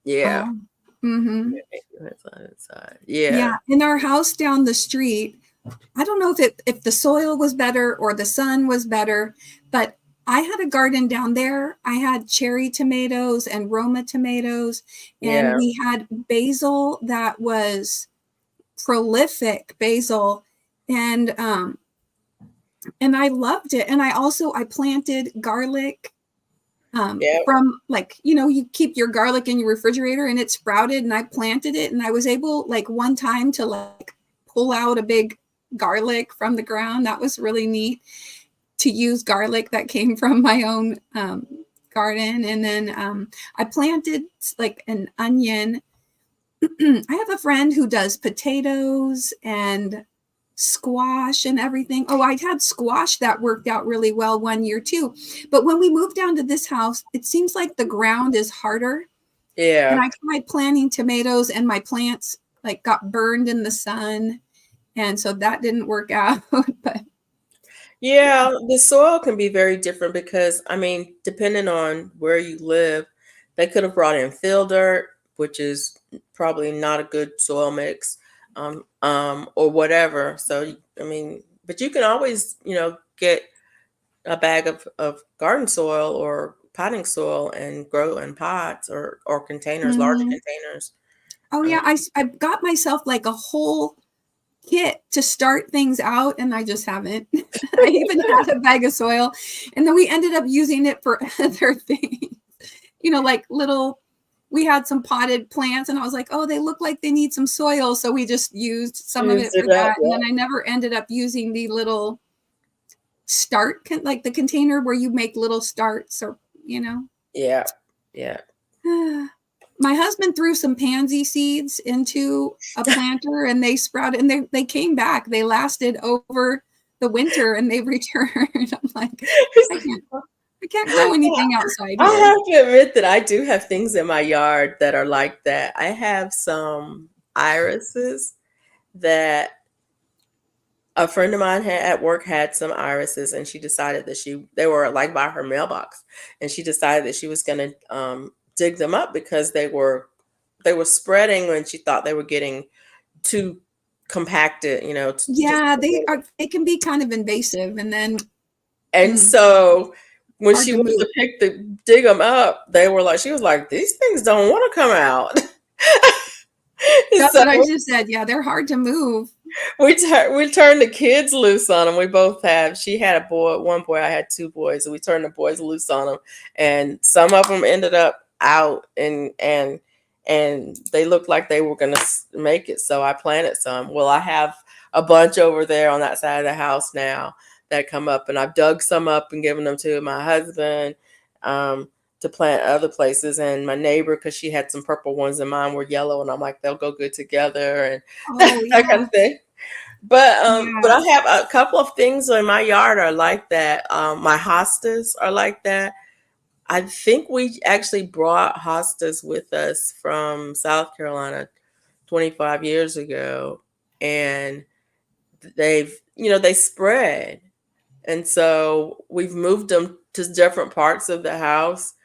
Yeah. Mm-hmm. Yeah. In our house down the street, I don't know if the soil was better or the sun was better, but I had a garden down there. I had cherry tomatoes and Roma tomatoes, and we had basil that was prolific basil, and I loved it. And I planted garlic from, like, you keep your garlic in your refrigerator, and it sprouted, and I planted it, and I was able, like, one time to like pull out a big garlic from the ground. That was really neat, to use garlic that came from my own garden. And then I planted like an onion. I have a friend who does potatoes and squash and everything. Oh, I had squash that worked out really well one year too. But when we moved down to this house, it seems like the ground is harder. Yeah. And I tried planting tomatoes and my plants like got burned in the sun. And so that didn't work out. But Yeah, the soil can be very different because, I mean, depending on where you live, they could have brought in field dirt, which is probably not a good soil mix, or whatever. So, I mean, but you can always, get a bag of garden soil or potting soil and grow in pots or containers, larger Mhm. containers. Oh Um, yeah, I got myself like a whole kit to start things out, and I just haven't. I even had a bag of soil, and then we ended up using it for other things. Like little. We had some potted plants, and I was like, "Oh, they look like they need some soil," so we just used some of use it for it up. that. And then I never ended up using the little like the container where you make little starts, or you know. Yeah. Yeah. My husband threw some pansy seeds into a planter and they sprouted and they came back. They lasted over the winter and they returned. I'm like, I can't I can't grow anything outside I here. have to admit that I do have things in my yard that are like that. I have some irises that a friend of mine at work had some irises, and she decided that they were like by her mailbox, and she decided that she was going to dig them up because they were spreading, and she thought they were getting too compacted, just. Yeah, they can be kind of invasive and then And so when hard she to went move. to dig them up, she was like, these things don't want to come out. That's So what I just said. Yeah, they're hard to move. we turned the kids loose on them. We both have. She had one boy. I had two boys. And we turned the boys loose on them, and some of them ended up out, and they looked like they were going to make it. So I planted some. Well, I have a bunch over there on that side of the house now that come up, and I've dug some up and given them to my husband. To plant other places, and my neighbor, because she had some purple ones and mine were yellow, and I'm like, they'll go good together, and Oh that kind yeah. of thing. But Yeah. I have a couple of things in my yard are like that. My hostas are like that. I think we actually brought hostas with us from South Carolina 25 years ago, and they spread. And so we've moved them to different parts of the house,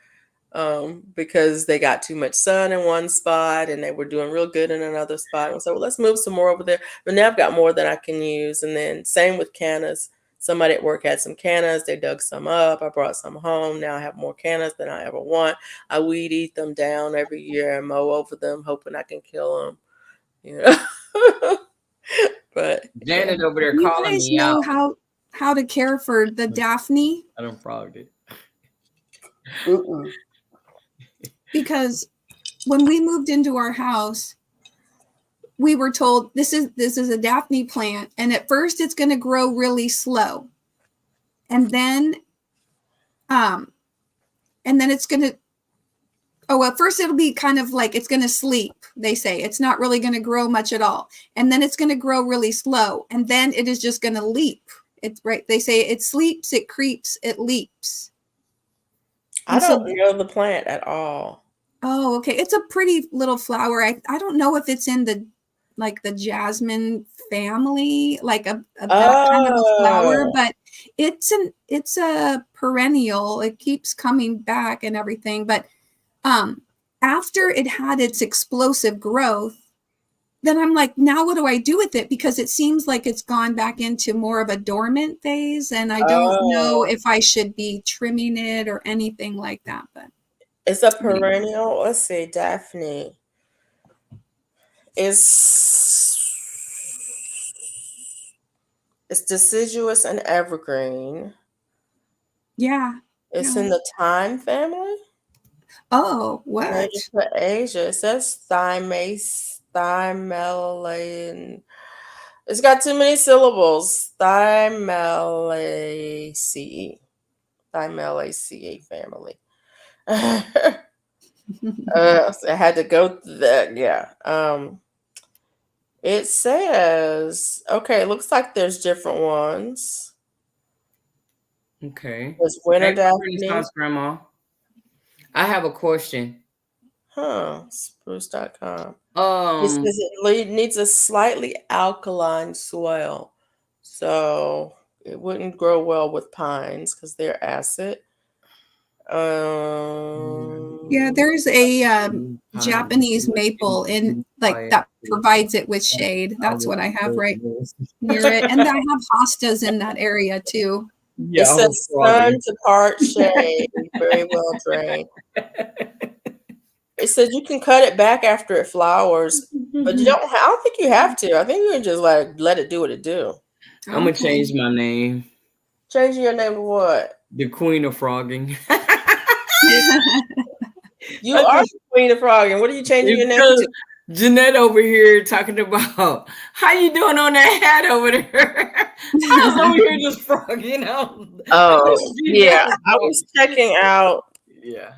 because they got too much sun in one spot and they were doing real good in another spot. And so, well, let's move some more over there. But now I've got more than I can use. And then same with cannas. Somebody at work had some cannas. They dug some up. I brought some home. Now I have more cannas than I ever want. I weed eat them down every year and mow over them, hoping I can kill them. But yeah. Janet over there You calling guys me know out. how to care for the Daphne? I don't frog it. Mm-mm. Because when we moved into our house, we were told this is a Daphne plant, and at first it's going to grow really slow, and then it's going to at first it'll be kind of like it's going to sleep. They say it's not really going to grow much at all, and then it's going to grow really slow, and then it is just going to leap. It's right. They say it sleeps, it creeps, it leaps. I don't know the plant at all. Oh, okay. It's a pretty little flower. I don't know if it's in the jasmine family, like that kind of a flower, but it's a perennial. It keeps coming back and everything. But after it had its explosive growth, then I'm like, now what do I do with it? Because it seems like it's gone back into more of a dormant phase, and I don't know if I should be trimming it or anything like that. But it's a perennial. Let's see, Daphne it's deciduous and evergreen. Yeah. It's in the thyme family. Oh, what? Native to Asia. It says thymelaceae. It's got too many syllables. Thymelaceae. Thymelaceae family. I had to go through that. Yeah. It says, okay, it looks like there's different ones. Okay. There's winter Thanks for daphne. Renaissance, Grandma. I have a question. Spruce.com. It says it needs a slightly alkaline soil. So it wouldn't grow well with pines because they're acid. Yeah, there's a Japanese maple in like that provides it with shade. That's what I have right near it, and I have hostas in that area too. Yeah, it says sun to part shade, very well drained. It says you can cut it back after it flowers, but you don't. I don't think you have to. I think you can just let it do what it do. I'm gonna change my name. Changing your name to what? The Queen of Frogging. You are the Queen of Frogging. What are you changing your name to? Jeanette over here talking about how you doing on that hat over there. I was over here just frogging out. Oh, yeah. I was checking out. Yeah,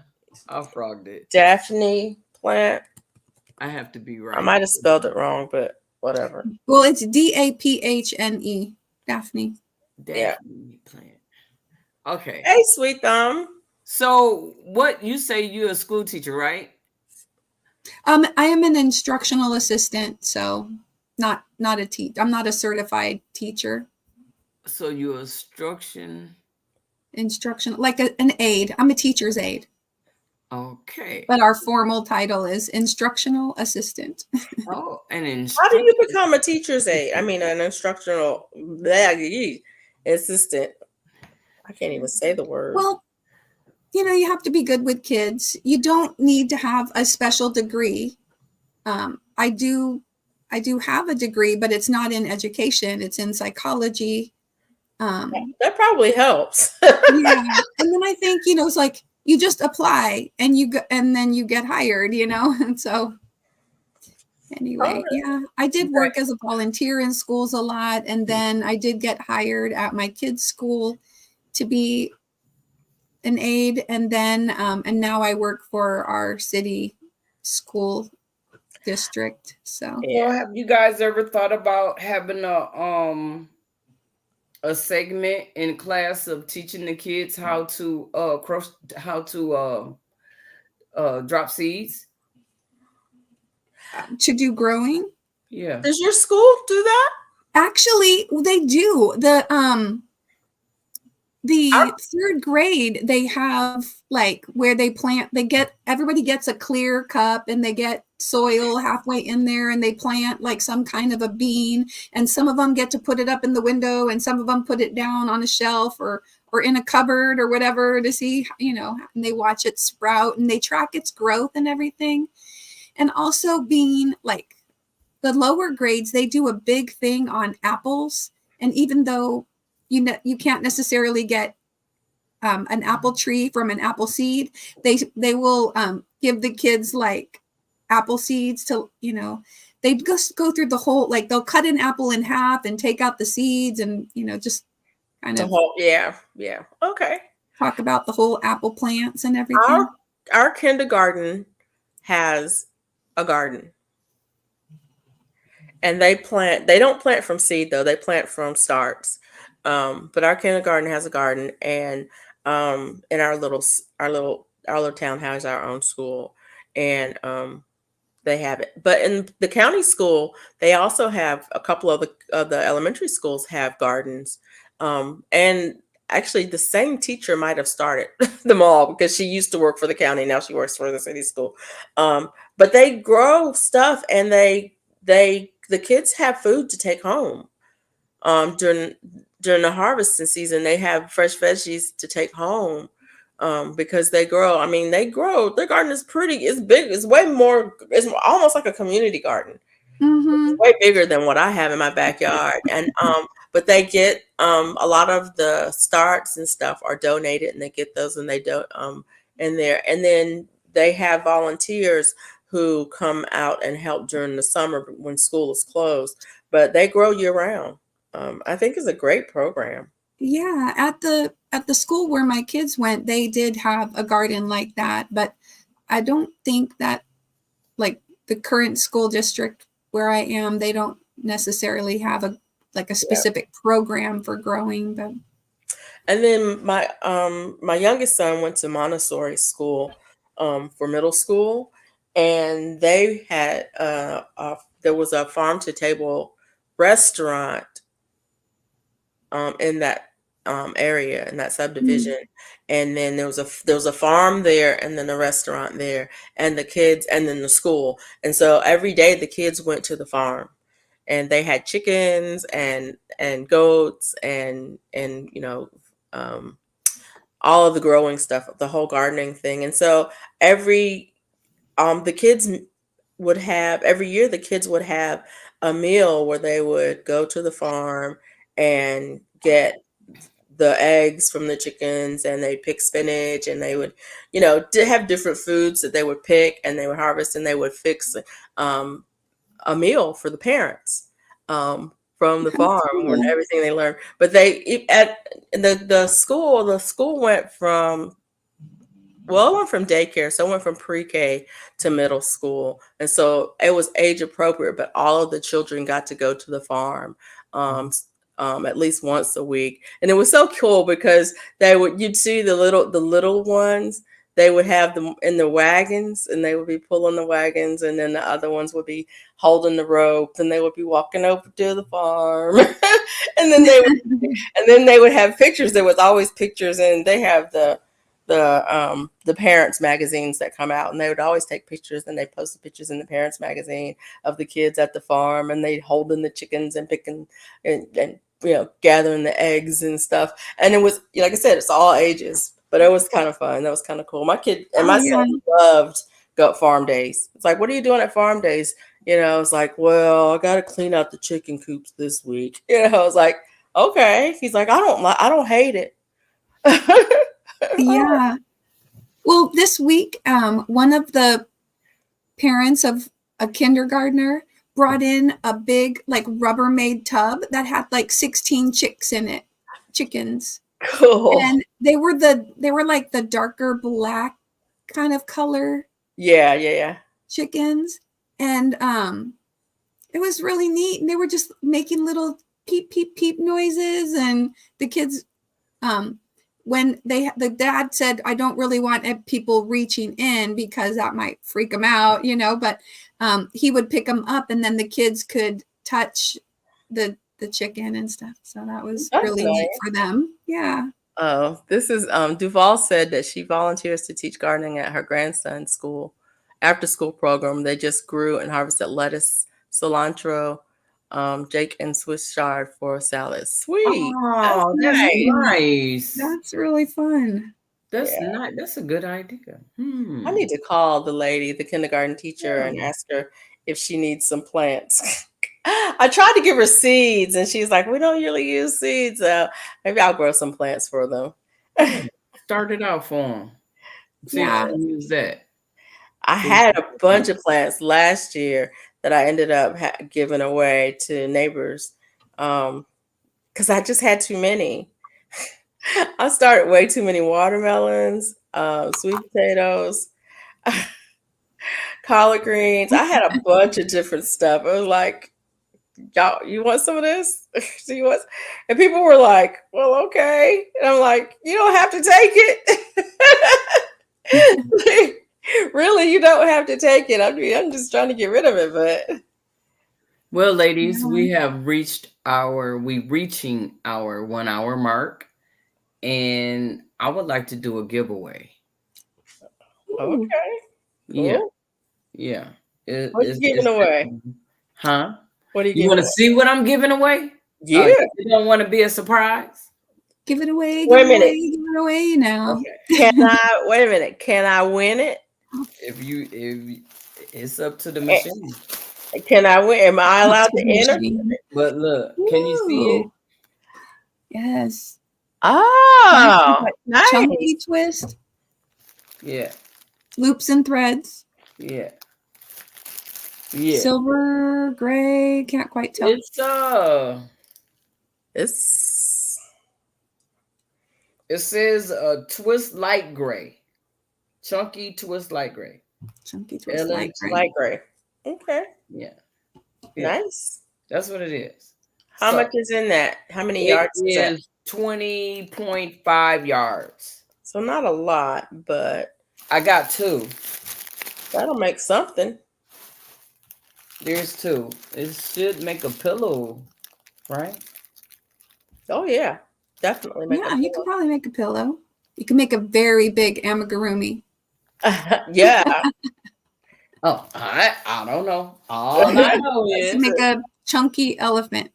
I frogged it. Daphne plant. I have to be right. I might have spelled it wrong, but whatever. Well, it's Daphne. Daphne. Daphne plant. Okay. Hey, Sweet Thumb. So, what you say? You're a school teacher, right? I am an instructional assistant, so not a teacher. I'm not a certified teacher. So you're instructional, like an aide. I'm a teacher's aide. Okay. But our formal title is instructional assistant. Oh, how do you become a teacher's aide? I mean, an instructional assistant. I can't even say the word. Well, you have to be good with kids. You don't need to have a special degree. I do have a degree, but it's not in education. It's in psychology. That probably helps. Yeah. And then I think, it's like you just apply and then you get hired, and so anyway, yeah, I did work as a volunteer in schools a lot. And then I did get hired at my kids' school to be an aide, and then and now I work for our city school district. So well, have you guys ever thought about having a segment in class of teaching the kids how to drop seeds, to do growing? Yeah. Does your school do that? Actually, they do. The third grade, they have like where they plant, everybody gets a clear cup and they get soil halfway in there and they plant like some kind of a bean, and some of them get to put it up in the window and some of them put it down on a shelf or in a cupboard or whatever to see, and they watch it sprout and they track its growth and everything. And also being like the lower grades, they do a big thing on apples. And even though you can't necessarily get an apple tree from an apple seed, they will give the kids like apple seeds to, they just go through the whole, like they'll cut an apple in half and take out the seeds and, just kind of. Yeah. Okay. Talk about the whole apple plants and everything. Our kindergarten has a garden. And they don't plant from seed though, they plant from starts. But our kindergarten has a garden, and in our little town has our own school, and they have it. But in the county school, they also have a couple of the elementary schools have gardens, and actually the same teacher might have started them all because she used to work for the county, now she works for the city school. But they grow stuff, and the kids have food to take home during the harvesting season. They have fresh veggies to take home because they grow. I mean, their garden is it's big. It's way more, it's almost like a community garden. Mm-hmm. It's way bigger than what I have in my backyard. And but they get a lot of the starts and stuff are donated, and they get those and they don't in there. And then they have volunteers who come out and help during the summer when school is closed, but they grow year round. I think it's a great program. Yeah, at the school where my kids went, they did have a garden like that, but I don't think that like the current school district where I am, they don't necessarily have a specific program for growing, but And then my youngest son went to Montessori school for middle school, and they had there was a farm to table restaurant in that area, in that subdivision. And then there was a farm there, and then a restaurant there, and the kids, and then the school. And so every day the kids went to the farm, and they had chickens and goats and all of the growing stuff, the whole gardening thing. And so the kids would have, every year the kids would have a meal where they would go to the farm and get the eggs from the chickens, and they'd pick spinach, and they would, have different foods that they would pick and they would harvest, and they would fix a meal for the parents from the farm and everything they learned. But at the school went from, well, it went from daycare, so it went from pre-K to middle school, and so it was age appropriate. But all of the children got to go to the farm at least once a week, and it was so cool because you'd see the little ones. They would have them in the wagons, and they would be pulling the wagons, and then the other ones would be holding the rope, and they would be walking over to the farm. and then they would have pictures. There was always pictures, and they have the parents magazines that come out, and they would always take pictures, and they post the pictures in the parents magazine of the kids at the farm, and they holding the chickens and picking and gathering the eggs and stuff. And it was, like I said, it's all ages. But it was kind of fun. That was kind of cool. My kid and my son loved farm days. It's like, what are you doing at farm days? It's like, well, I got to clean out the chicken coops this week. I was like, okay. He's like, I don't hate it. Yeah. Well, this week, one of the parents of a kindergartner brought in a big Rubbermaid tub that had 16 chicks in it, chickens. Cool. And they were the darker black kind of color. Yeah. Chickens. And it was really neat. And they were just making little peep, peep, peep noises. And the kids, when the dad said, I don't really want people reaching in because that might freak them out, but he would pick them up, and then the kids could touch the chicken and stuff. So that was really neat for them. Yeah. Oh, this is Duval said that she volunteers to teach gardening at her grandson's school after school program. They just grew and harvested lettuce, cilantro, Jake and Swiss chard for salad. Sweet. Oh, that's nice. That's really fun. That's nice. That's a good idea. I need to call the kindergarten teacher, and ask her if she needs some plants. I tried to give her seeds, and she's like, we don't really use seeds. Maybe I'll grow some plants for them. Start it out for them. See how to use that. I had a bunch of plants last year that I ended up giving away to neighbors because I just had too many. I started way too many watermelons, sweet potatoes, collard greens. I had a bunch of different stuff. It was like, y'all, you want some of this? And people were like, well, okay. And I'm like, you don't have to take it. Really, you don't have to take it. I'm just trying to get rid of it. But well, ladies, we're reaching our 1 hour mark, and I would like to do a giveaway. Okay. Cool. Yeah. What are you giving away? Huh? What are you giving? You want to see what I'm giving away? Yeah. You don't want to be a surprise? Give it away. Wait a minute. Give it away now. Okay. Wait a minute. Can I win it? If it's up to the machine. Can I win? Am I allowed to enter? But look, can you see it? Yes. Oh, nice. Chunky twist. Yeah. Loops and threads. Yeah. Yeah. Silver, gray, can't quite tell. It says twist light gray. Chunky twist light gray. Chunky twist light gray. Okay. Yeah. Yeah. Nice. That's what it is. How So, much is in that? How many it yards is that? is 20.5 yards. So not a lot, but I got 2. that'll make something. There's 2. It should make a pillow, right? Oh yeah, definitely make Yeah, you could probably make a pillow. You can make a very big amigurumi. yeah. Oh, I don't know. All I know You is can make a chunky elephant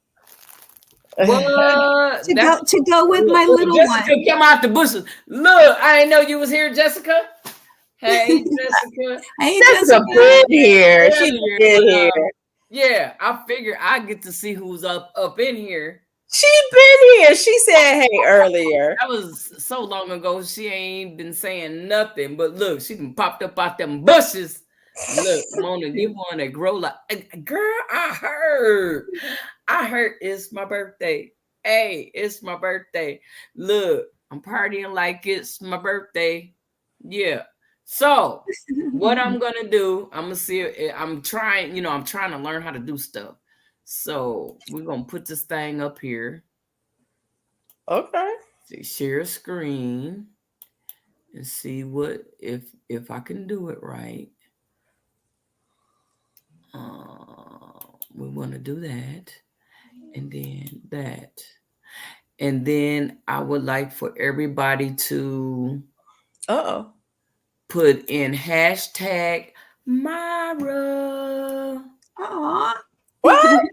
what to go with my Look, little Jessica one. come out the bushes. Look, I didn't know you was here, Jessica. Hey, Jessica. Hey, Jessica Jessica. been here. She Earlier, been but, here. yeah, I figure I get to see who's up in here. She been here. She said hey earlier. That was so long ago. She ain't been saying nothing. But look, she done popped up out them bushes. Look, Mona, you want to grow like girl? I heard it's my birthday. Hey, it's my birthday. Look, I'm partying like it's my birthday. Yeah. So what I'm gonna do, I'm gonna see. I'm trying to learn how to do stuff. So we're gonna put this thing up here. Okay. Share a screen and see what if I can do it right. We want to do that, and then that, and then I would like for everybody to put in hashtag Myra. Aw. What?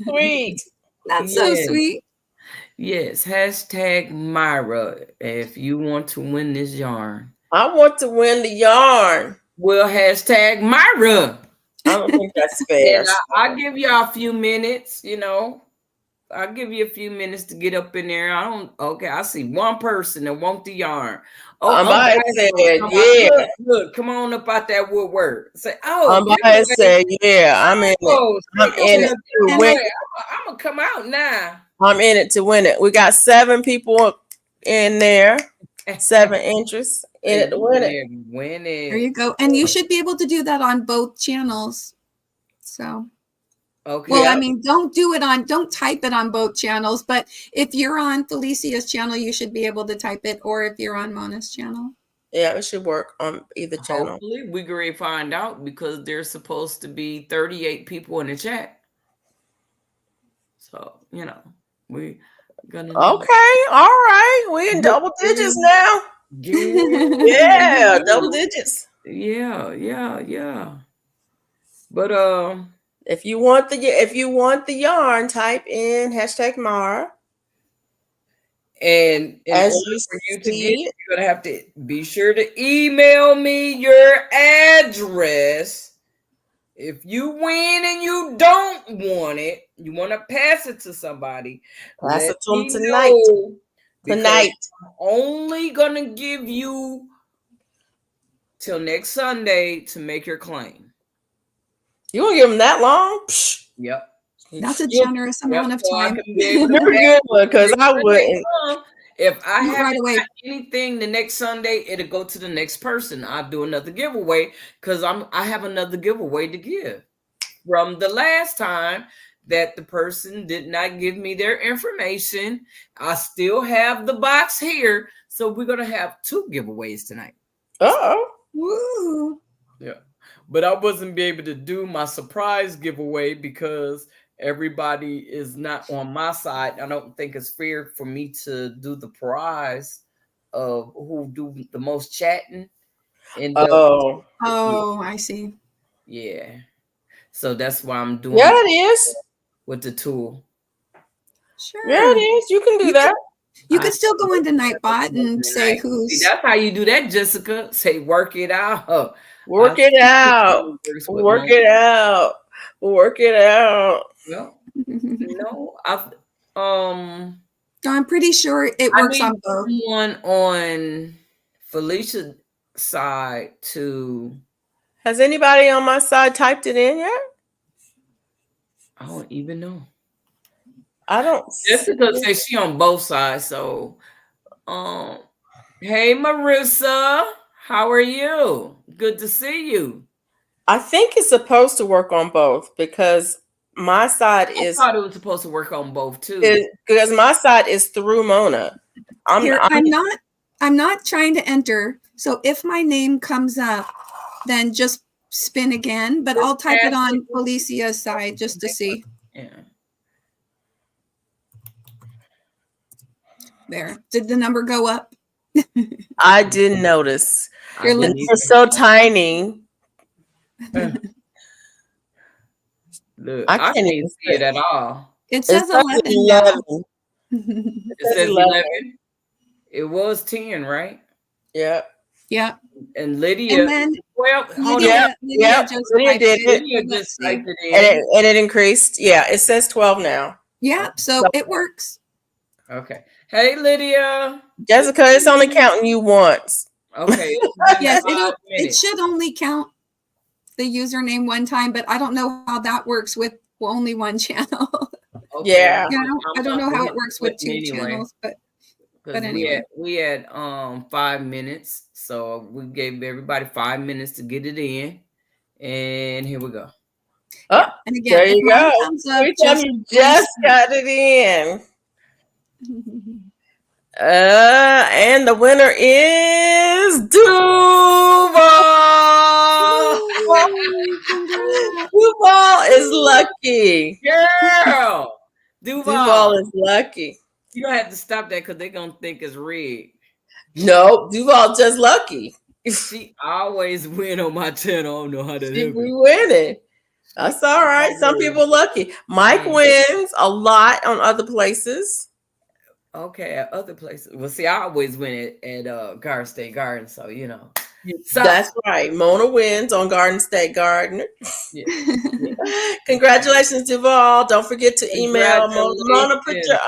Sweet. That's so sweet. Yes, hashtag Myra if you want to win this yarn. I want to win the yarn. Well, hashtag Myra. I don't think that's fair. And I'll give y'all a few minutes, I'll give you a few minutes to get up in there. I see one person that want the yarn. Somebody said, yeah. Look, come on up out that woodwork. Say, somebody said, yeah, I'm in it. I'm in it to win. I'm going to come out now. I'm in it to win it. We got 7 people in there. 7 interests in it to win it. Win it. There you go. And you should be able to do that on both channels. So, okay. Well, I mean, don't type it on both channels, but if you're on Felicia's channel, you should be able to type it, or if you're on Mona's channel. Yeah, it should work on either channel. Hopefully, we can find out because there's supposed to be 38 people in the chat. So, we gonna okay, all right. We in double digits now. Yeah, double digits. Yeah. But if you want the yarn, type in hashtag Mara. And in order for you to get it, you're gonna have to be sure to email me your address. If you win and you don't want it, you want to pass it to somebody. Pass it to them tonight. Tonight. I'm only gonna give you till next Sunday to make your claim. You gonna give them that long? Psh. Yep. That's a generous amount of time. You're good one, because I wouldn't. If I haven't anything the next Sunday, it'll go to the next person. I'll do another giveaway because I have another giveaway to give from the last time that the person did not give me their information. I still have the box here, so we're gonna have 2 giveaways tonight. Woo. Yeah, but I wasn't be able to do my surprise giveaway because everybody is not on my side. I don't think it's fair for me to do the prize of who do the most chatting. And I see. Yeah. So that's why I'm doing it is with the tool. Sure. Yeah, it is. You can do that. You could still go into Nightbot and say who's. See, that's how you do that, Jessica. Say work it out. Work it out. Work it out. Work it out. Well, no, I'm pretty sure it works on both. One on Felicia's side to. Has anybody on my side typed it in yet? I don't even know. I don't. Jessica says she on both sides. So, hey Marissa, how are you? Good to see you. I think it's supposed to work on both because my side I is thought it was supposed to work on both too. because my side is through Mona. I'm not trying to enter. So if my name comes up, then just spin again. But I'll type it on Felicia's side just to see. Yeah. There. Did the number go up? I didn't notice. Your I lips didn't They're so tiny. Look, I I can't can't even see it at all. It It says says 11 11. now. It says 11. It was 10, right? Yeah. Yeah. And Lydia, And then well, hold Lydia, on. Yeah. just Lydia typed did it. Lydia Let's just see. typed it in. And it increased. Yeah, it says 12 now. Yeah, so it works. Okay. Hey, Lydia. Jessica, it's only counting you once. Okay. Yes, it it should only count the username one time, but I don't know how that works with only one channel. Yeah. I don't know how it works with two channels, but anyway. we had 5 minutes, so we gave everybody 5 minutes to get it in, and here we go. Oh, and again, there you go. Up, You just got it in. And the winner is Duval. Duval is lucky. Girl, Duval is lucky. You don't have to stop that because they're gonna think it's rigged. No, Duval just lucky. She always win on my channel. I don't know how to She be winning. That's all right. Some people lucky. Mike wins a lot on other places. Okay, at other places. Well, see, I always win at Garden State Garden, so you know. So, that's right. Mona wins on Garden State Garden. Yeah. Congratulations, Duval. Don't forget to email Mona. Put your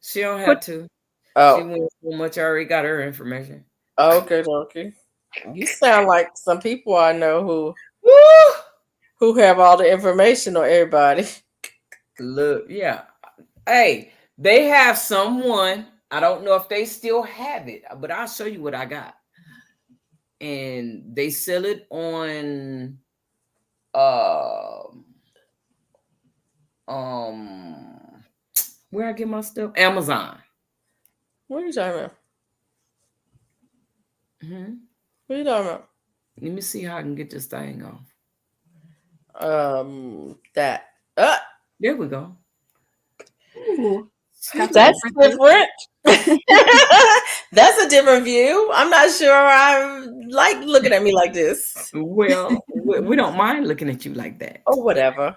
She don't have to. Oh, she wins so much. I already got her information. Okay. You sound like some people I know who have all the information on everybody. Look, yeah. Hey, they have someone. I don't know if they still have it, but I'll show you what I got. And they sell it on where I get my stuff? Amazon. What are you talking about? What are you talking about? Let me see how I can get this thing off. That. There we go. Ooh, that's different. That's a different view. I'm not sure I like looking at me like this. Well, we don't mind looking at you like that. Oh, whatever.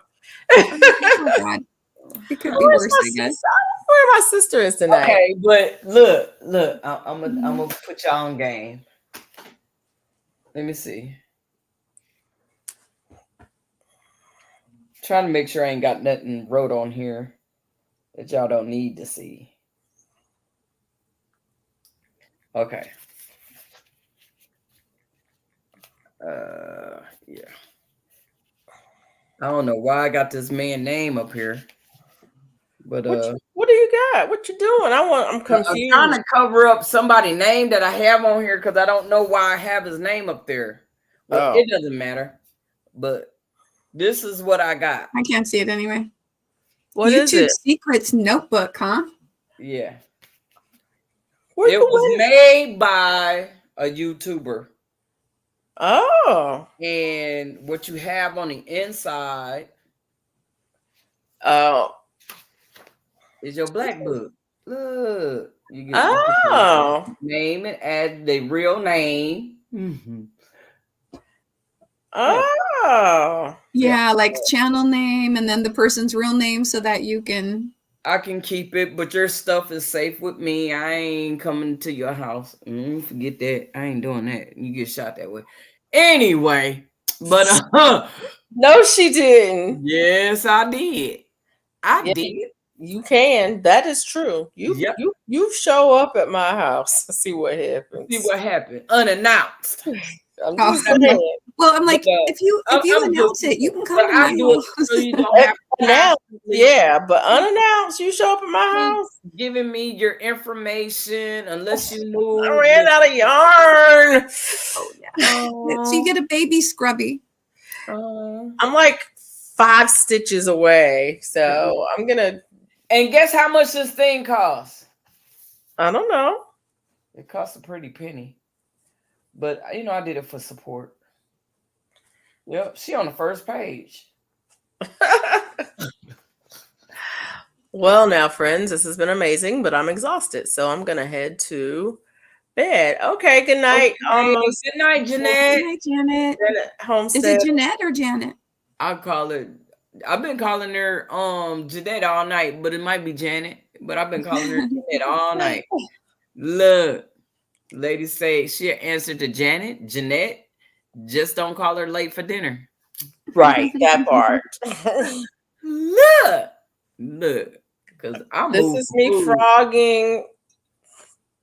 It could be worse, I guess. Where my sister is tonight. Okay, but look, I'm gonna put y'all on game. Let me see. Trying to make sure I ain't got nothing wrote on here that y'all don't need to see. Okay. Yeah. I don't know why I got this man name up here, but what do you got? What you doing? I'm confused. I'm trying to cover up somebody's name that I have on here because I don't know why I have his name up there. Well, it doesn't matter. But this is what I got. I can't see it anyway. What YouTube is it? Secrets Notebook, huh? Yeah. It was made by a YouTuber. Oh. And what you have on the inside is your black book. Look. You get name and add the real name. Mm-hmm. Oh. Yeah, like channel name and then the person's real name so that you can. I can keep it, but your stuff is safe with me. I ain't coming to your house. Forget that. I ain't doing that. You get shot that way. Anyway, but no, she didn't. Yes, I did. I did. You can. That is true. You show up at my house. See what happens. See what happened. Unannounced. Well, I'm like, if you announce it, you can come to my house. So you don't have to yeah, but unannounced, you show up at my house. Giving me your information unless you move. I ran out of yarn. Oh yeah. So you get a baby scrubby. I'm like 5 stitches away. So I'm gonna. And guess how much this thing costs? I don't know. It costs a pretty penny. But I did it for support. Yep, she on the first page. Well, now, friends, this has been amazing, but I'm exhausted, so I'm gonna head to bed. Okay, good night. Okay, good night, Jeanette. Good night, Janet. Janet Homestead. Is it Jeanette or Janet? I've been calling her Jeanette all night, but it might be Janet. But I've been calling her Jeanette all night. Look, ladies say she'll answer to Jeanette. Just don't call her late for dinner. Right, that part. Look, because I'm. This is me frogging.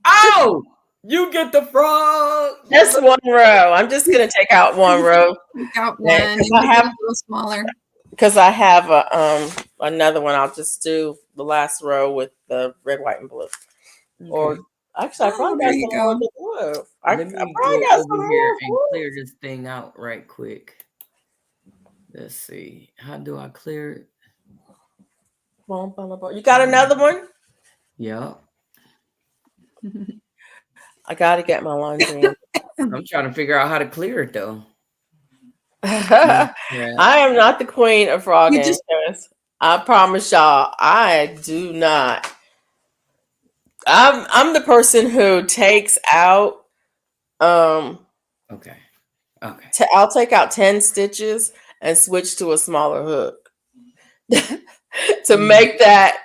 Oh, you get the frog. That's one row. I'm just gonna take out one row. Take out one and I make have- it a little smaller. Because I have another one. I'll just do the last row with the red, white, and blue. Or actually, I probably there got you some go. more with blue. I Let me probably go got some over here more and blue. clear this thing out right quick. Let's see. How do I clear it? You got another one? Yeah. I got to get my laundry in. I'm trying to figure out how to clear it though. I am not the queen of frogging. I promise y'all, I do not. I'm the person who takes out Okay. I'll take out 10 stitches and switch to a smaller hook to make that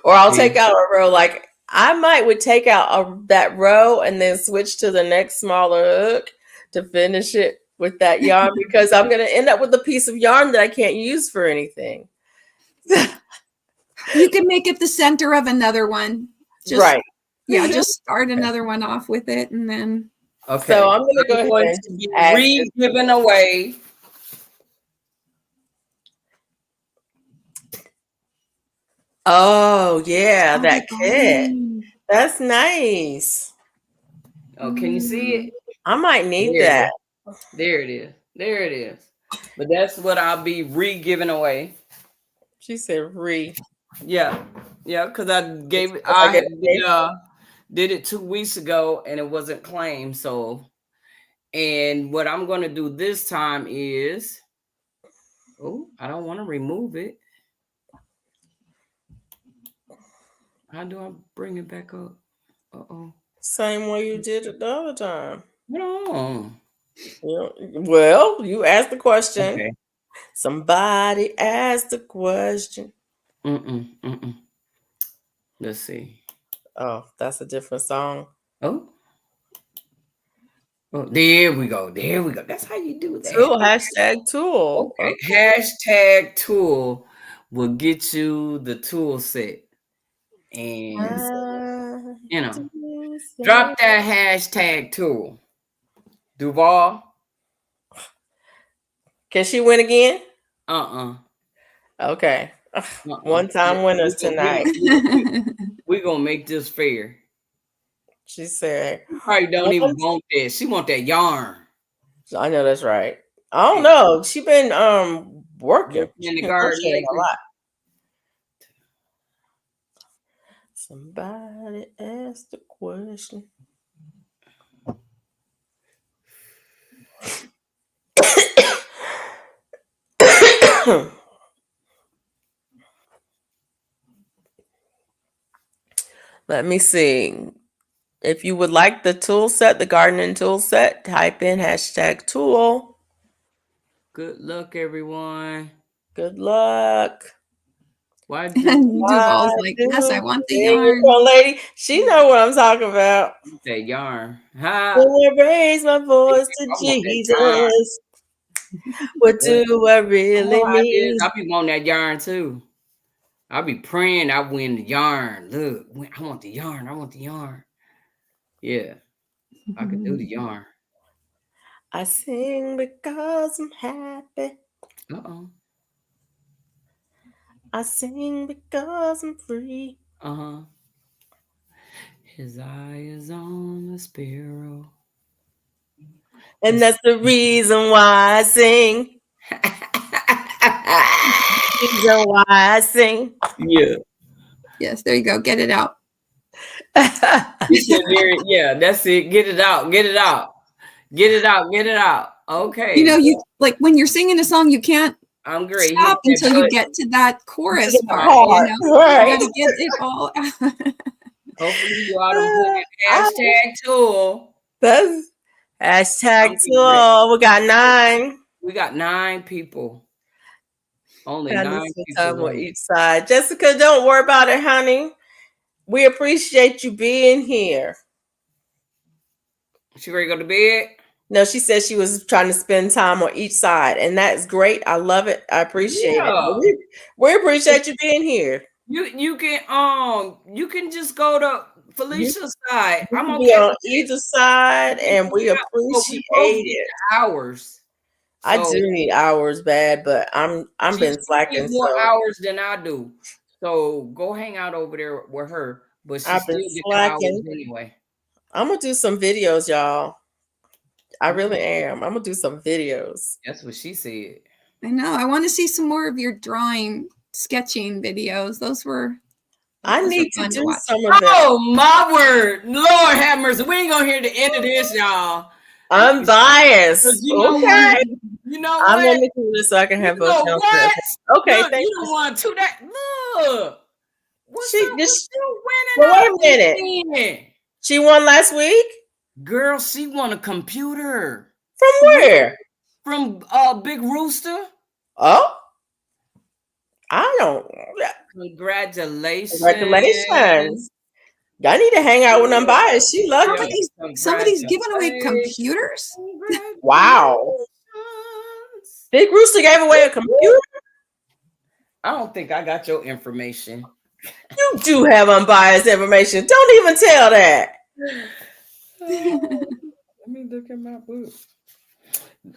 or I'll take out a row. Like I would take out that row and then switch to the next smaller hook to finish it with that yarn because I'm going to end up with a piece of yarn that I can't use for anything. You can make it the center of another one. Right. Yeah, just start another one off with it and then. Okay. So I'm going to go ahead to be re-given away. Oh, yeah, that kit. That's nice. Oh, can you see it? I might need that. There it is. But that's what I'll be re-giving away. She said re. Yeah, because I gave it. I did it 2 weeks ago and it wasn't claimed. So, and what I'm going to do this time is, I don't want to remove it. How do I bring it back up? Same way you did it the other time. No. Well, you asked the question. Okay. Somebody asked the question. Let's see. Oh, that's a different song. Oh, there we go. That's how you do that. Tool, hashtag tool. Okay. Hashtag tool will get you the tool set. And, drop that hashtag tool. Duval. Can she win again? Okay. One-time winners tonight. We're going to make this fair. She said. Probably don't even want that. She want that yarn. I know that's right. I don't know. She been working in the garden a lot. Somebody asked the question. Let me see. If you would like the tool set, the gardening tool set, type in hashtag tool. Good luck, everyone. Good luck. Why Duval's like, yes, I want the yarn. Lady, she know what I'm talking about. That yarn. When I raise my voice to Jesus, what do I really mean? I be wanting that yarn too. I be praying I win the yarn. Look, I want the yarn. Yeah, I can do the yarn. I sing because I'm happy. I sing because I'm free. His eye is on the sparrow. And that's the reason why I sing. reason why I sing. Yeah. Yes, there you go. Get it out. Yeah, that's it. Get it out. Get it out. Get it out. Get it out. Okay. You know, you like when you're singing a song, you can't I'm great. stop Hit that until you button. get to that chorus Get the part. part, You know, right. you gotta get it all out. Hopefully you all done put in hashtag tool. That's hashtag I'm tool. We got 9. We got 9 people. Only I 9 need some people. time on each side. Jessica, don't worry about it, honey. We appreciate you being here. She ready to go to bed? No, she said she was trying to spend time on each side, and that's great. I love it. I appreciate it. We appreciate you being here. You can just go to Felicia's side. You I'm can okay be on either side, and we But we appreciate both need it. hours. I So do need hours bad, but I'm she been slacking. needs more So hours than I do. So go hang out over there with her. But she I've still been get the hours slacking. anyway. I'm gonna do some videos, y'all. I really am. I'm gonna do some videos. That's what she said. I know. I want to see some more of your drawing, sketching videos. Those were need to fun do watch. some of that. Oh my word. Lord have mercy. We ain't gonna hear the end of this, y'all. Unbiased. You know Okay. what? You know I'm what? gonna do this so I can have You know both. what? Okay, Look, thank you you. don't want to that. Look. What's She up with just you well, winning wait a all minute. weekend? She won last week? Girl, she won a computer. From where? From Big Rooster. Oh, I don't. Congratulations. Congratulations. Y'all need to hang out with Unbiased. She lucky. Somebody's giving away computers. Wow. Big Rooster gave away a computer? I don't think I got your information. You do have unbiased information. Don't even tell that. Let me look at my book.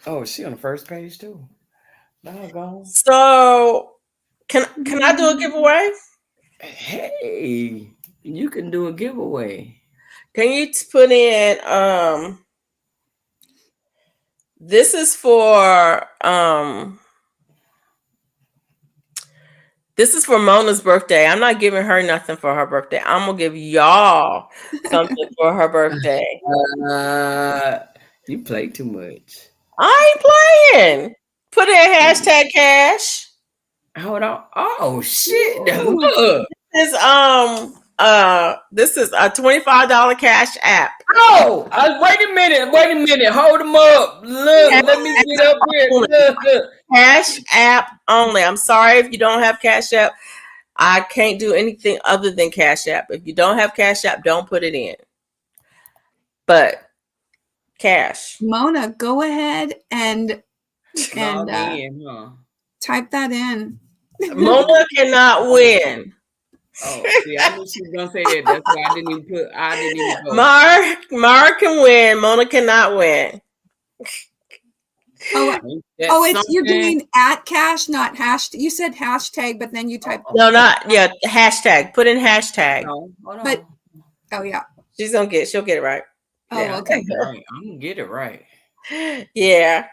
Oh, she on the first page too. Doggone. So can I do a giveaway? Hey, you can do a giveaway. Can you put in this is for Mona's birthday. I'm not giving her nothing for her birthday. I'm gonna give y'all something for her birthday. You play too much. I ain't playing. Put in hashtag cash. Hold on. Oh shit. Look. This is a $25 cash app. Oh, wait a minute. Hold them up. Look, let me get up here. Look. Cash app only. I'm sorry if you don't have Cash App. I can't do anything other than Cash App. If you don't have Cash App, don't put it in. But cash. Mona, go ahead and in, huh? type that in. Mona cannot win. Oh, see, I knew she was gonna say that. That's why I didn't even go. Mar can win. Mona cannot win. You're doing at cash, not hashtag. You said hashtag, but then you type. No, hashtag. Put in hashtag. No, hold on. But yeah, she'll get it right. Oh, yeah. Okay. Right. I'm gonna get it right. Yeah.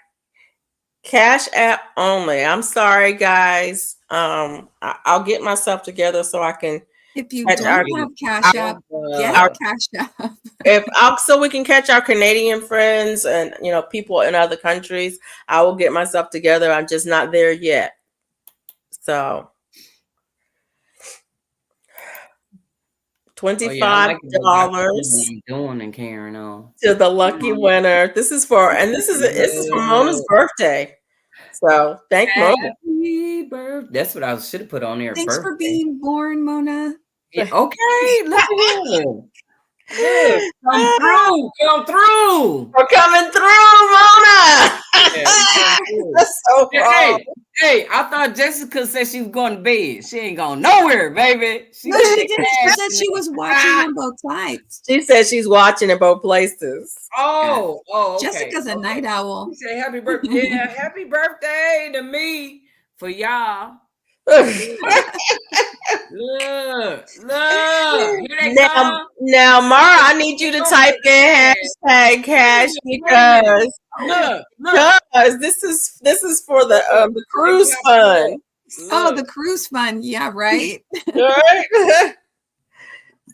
Cash app only. I'm sorry, guys. I'll get myself together so I can. If you don't have Cash App, get Cash App. So we can catch our Canadian friends and people in other countries. I will get myself together. I'm just not there yet. So $25 doing and carrying on to the lucky winner. This is for Mona's birthday. So thank Mona. That's what I should have put on there. Thanks for being born, Mona. Yeah, okay, look at you. Come through. We're coming through, Mona. That's so Hey, I thought Jessica said she was going to bed. She ain't going nowhere, baby. She didn't. She said she was watching on both sides. She said she's watching in both places. Oh, okay. Jessica's a night owl. She said happy birthday. Yeah, happy birthday to me for y'all. Look. Now, Mara, I need you to type in hashtag cash because this is for the cruise fund. Oh, Look. the cruise fund. Yeah, right. Right?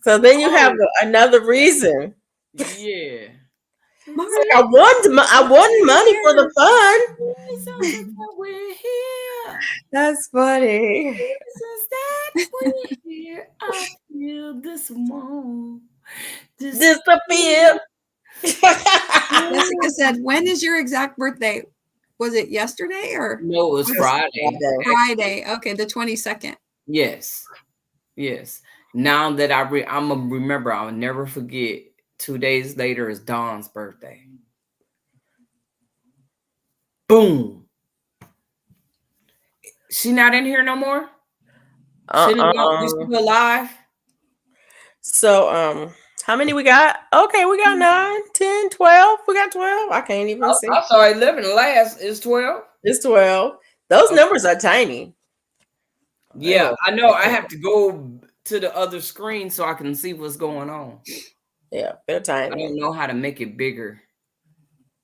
So then you have another reason. Yeah. I won money for the fun. We're here. That's funny. Since that we're here, I feel this more. Disappear. Jessica said, "When is your exact birthday? Was it yesterday or No, it was Friday. Friday? Okay, the 22nd. Yes. Yes. Now that I'm gonna remember, I'll never forget. 2 days later is Dawn's birthday. Boom. She not in here no more? She still alive? So how many we got? Okay, we got 9, 10, 12. We got 12. I can't even see. I saw 11 last. It's 12. It's 12. Those numbers are tiny. Yeah, I know. I have to go to the other screen so I can see what's going on. Yeah, they're I tiny. don't know how to make it bigger.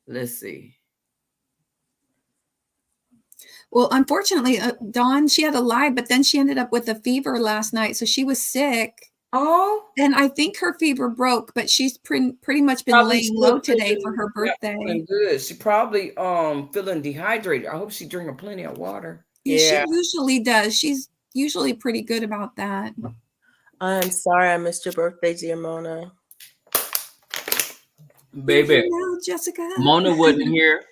Let's see. Well, unfortunately, Dawn, she had a lie, but then she ended up with a fever last night. So she was sick. Oh. And I think her fever broke, but she's pretty much been laying low today for her birthday. Good. She probably feeling dehydrated. I hope she drinking plenty of water. Yeah, she usually does. She's usually pretty good about that. I'm sorry I missed your birthday, dear Mona. Baby, now, Jessica. Mona wasn't here,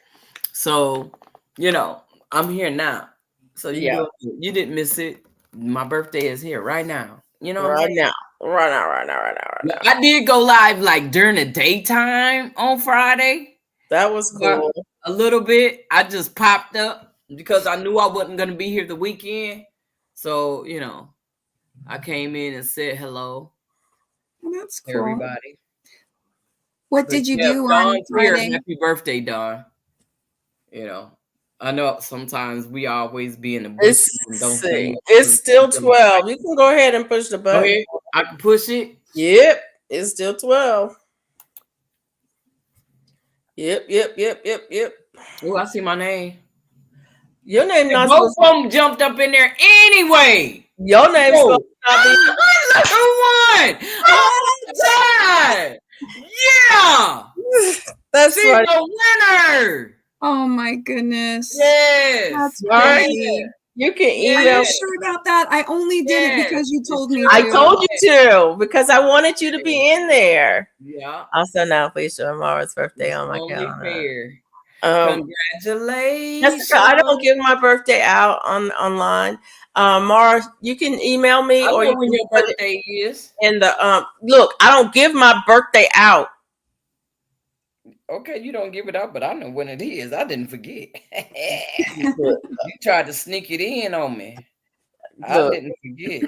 so I'm here now. So you didn't miss it. My birthday is here right now. Right now. I did go live like during the daytime on Friday. That was cool. A little bit. I just popped up because I knew I wasn't going to be here the weekend. So, I came in and said hello. Well, that's cool. Everybody. What did you do on Friday? Happy birthday, Dawn. I know sometimes we always be in the bush. It's still 12. You can go ahead and push the button. Go ahead. I can push it. Yep. It's still 12. Yep. Oh, I see my name. Your name not both of them jumped up in there anyway. Your name's supposed to not be one. Oh, yeah. That's She's right. the winner. Oh my goodness. Yes. That's crazy. You can email. I'm sure about that. I only did it because you told me to. I told you to because I wanted you to be in there. Yeah. Also now please show Mara's birthday on my calendar. Congratulations. Jessica, I don't give my birthday out online. Mara, you can email me or you when can your birthday is. And the look, I don't give my birthday out. Okay, you don't give it out, but I know when it is. I didn't forget. You tried to sneak it in on me. I didn't forget.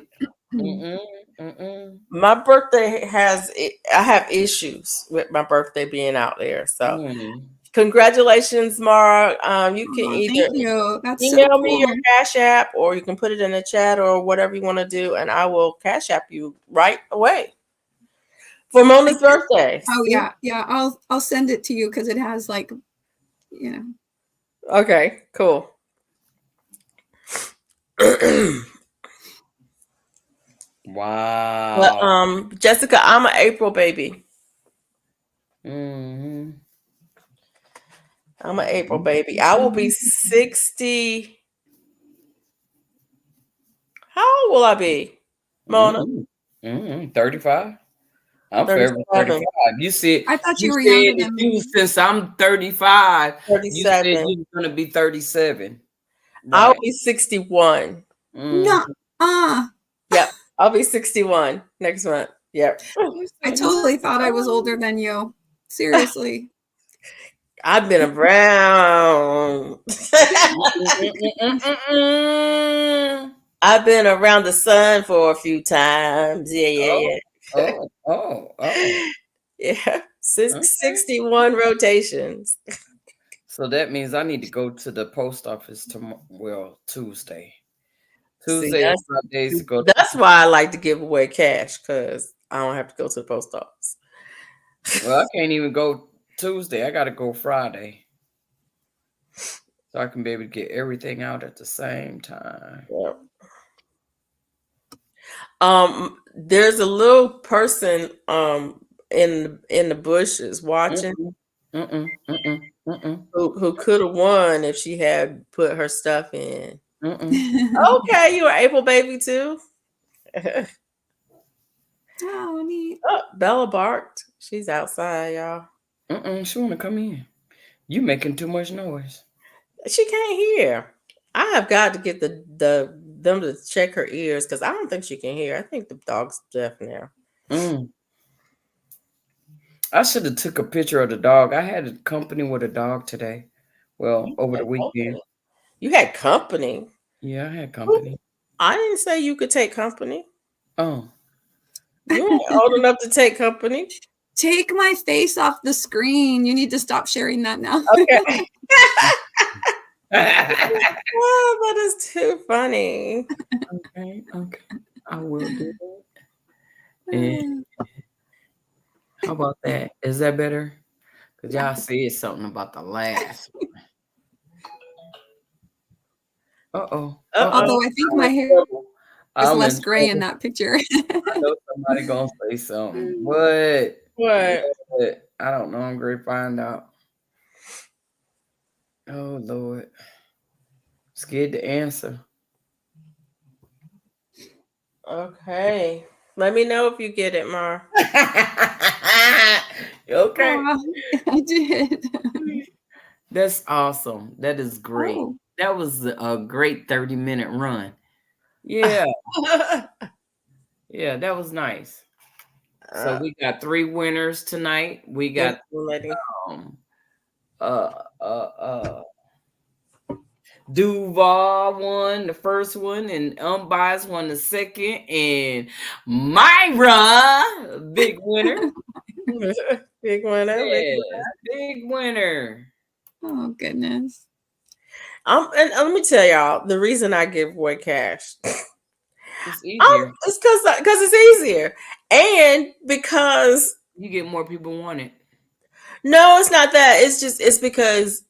My birthday I have issues with my birthday being out there. So congratulations, Mara. You can either email me your Cash App or you can put it in the chat or whatever you want to do, and I will Cash App you right away. For Mona's birthday. Oh yeah. I'll send it to you because it has Okay, cool. Wow. But, Jessica, I'm an April baby. Mm-hmm. I'm an April baby. I will be 60. How old will I be, Mona? 35. I'm 35. You said I thought you were younger than me. Since I'm 35, 37. You said you're gonna be 37. Right. I'll be 61. No. Yep. I'll be 61 next month. Yep. I totally thought I was older than you. Seriously. I've been around. I've been around the sun for a few times. Yeah. Oh. Yeah. 61 rotations. So that means I need to go to the post office tomorrow. Well, Tuesday. That's why I like to give away cash because I don't have to go to the post office. Well, I can't even go Tuesday. I got to go Friday. so I can be able to get everything out at the same time. Yeah. There's a little person in the bushes watching who could have won if she had put her stuff in. Okay, you were April baby too. Oh, neat. Oh, Bella barked. She's outside, y'all. She wanna come in. You making too much noise. She can't hear. I have got to get them to check her ears because I don't think she can hear. I think the dog's deaf now. I should have took a picture of the dog. I had a company with a dog today. Well, over the weekend. You had company. Yeah, I had company. I didn't say you could take company. Oh. You ain't old enough to take company. Take my face off the screen. You need to stop sharing that now. Okay. Oh, that is too funny. Okay. I will do that. And how about that? Is that better? Because y'all said something about the last one. Uh-oh. Although I think my hair is less gray in that picture. I know somebody gonna say something. What? I don't know. I'm going to find out. Oh, Lord. Scared to answer. Okay. Let me know if you get it, Mar. Okay. I did. That's awesome. That is great. Oh. That was a great 30-minute run. Yeah. Yeah, that was nice. So we got 3 winners tonight. We got Duval won the first one, and Unbiased won the second, and Myra, big winner. Big winner. Yes, big winner. Oh goodness. And let me tell y'all the reason I give away cash. It's easier. It's because it's easier, and because you get more people want it. No, it's not that. It's because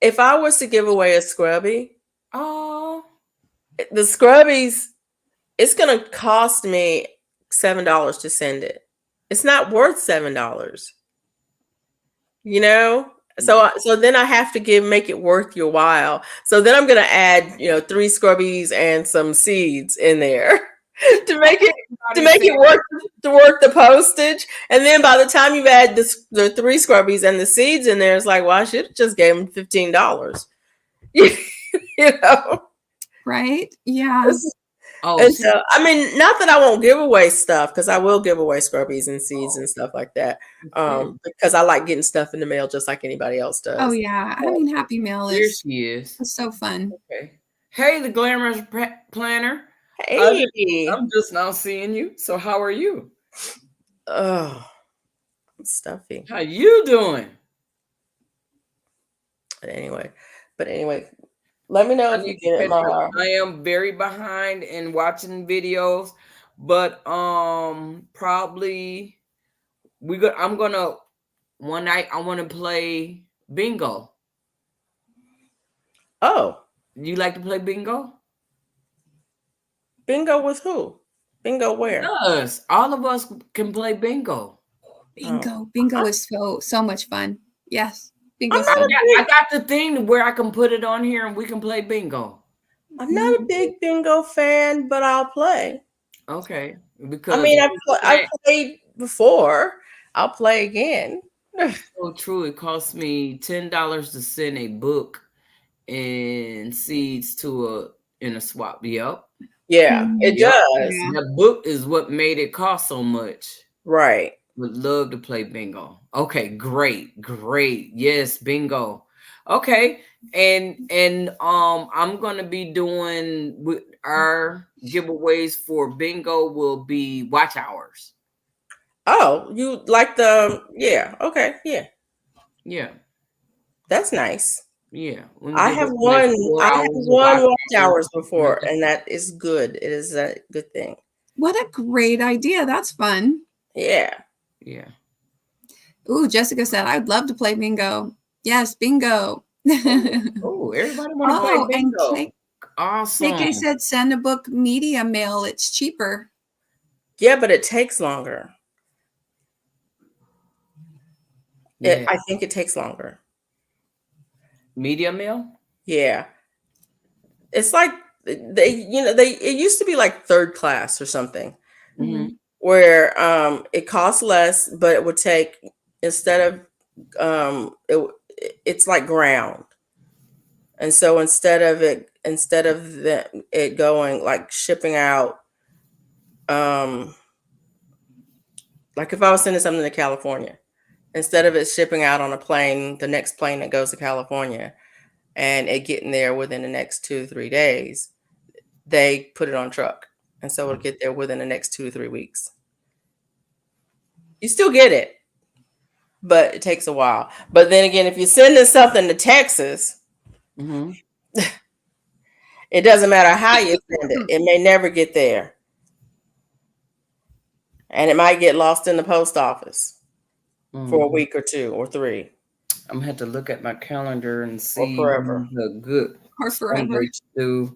if I was to give away a scrubby, the scrubbies, it's gonna cost me $7 to send it. It's not worth $7. You know? So then I have to make it worth your while. So then I'm gonna add, 3 scrubbies and some seeds in there to make it worth the postage. And then by the time you've added the 3 scrubbies and the seeds in there, it's like, well, I should have just gave them $15. You know? Right? Yeah. And so, I mean, not that I won't give away stuff, because I will give away scrubbies and seeds and stuff like that. Because I like getting stuff in the mail just like anybody else does. Oh yeah, I mean, Happy Mail Here she is. It's so fun. Okay. Hey, the Glamorous Planner. Hey, I'm just now seeing you. So how are you? Oh, I'm stuffy. How you doing? But anyway, let me know if you get it, Mara. I am very behind in watching videos, but probably I'm gonna one night I want to play bingo. Oh, you like to play bingo? Bingo with who? Bingo where? Yes, all of us can play bingo. Bingo is so much fun. Yes. I got the thing where I can put it on here and we can play bingo. I'm not a big bingo fan, but I'll play. Okay. Because I played before. I'll play again. So true. It cost me $10 to send a book and seeds in a swap. Yep. Yeah, it does. Yeah. The book is what made it cost so much. Right. Would love to play bingo. Okay, great. Yes, bingo. Okay, and I'm gonna be doing our giveaways for bingo will be watch hours. Oh, you like okay, yeah. That's nice. Yeah, I have won watch hours before, and that is good. It is a good thing. What a great idea! That's fun. Yeah. Ooh, Jessica said, I'd love to play bingo. Yes, bingo. Oh, everybody want to play And bingo. Awesome. KK said send a book media mail. It's cheaper. Yeah, but it takes longer. Yeah. I think it takes longer. Media mail? Yeah. It's like it used to be like third class or something, where it costs less, but it would take, instead of it's like ground. And so instead of it going like shipping out, like if I was sending something to California, instead of it shipping out on a plane, the next plane that goes to California, and it getting there within the next 2 to 3 days, they put it on truck. And so it'll get there within the next 2 to 3 weeks. You still get it, but it takes a while. But then again, if you're sending something to Texas, it doesn't matter how you send it. It may never get there. And it might get lost in the post office for a week or 2 or 3. I'm gonna have to look at my calendar and see forever. the good Or forever. to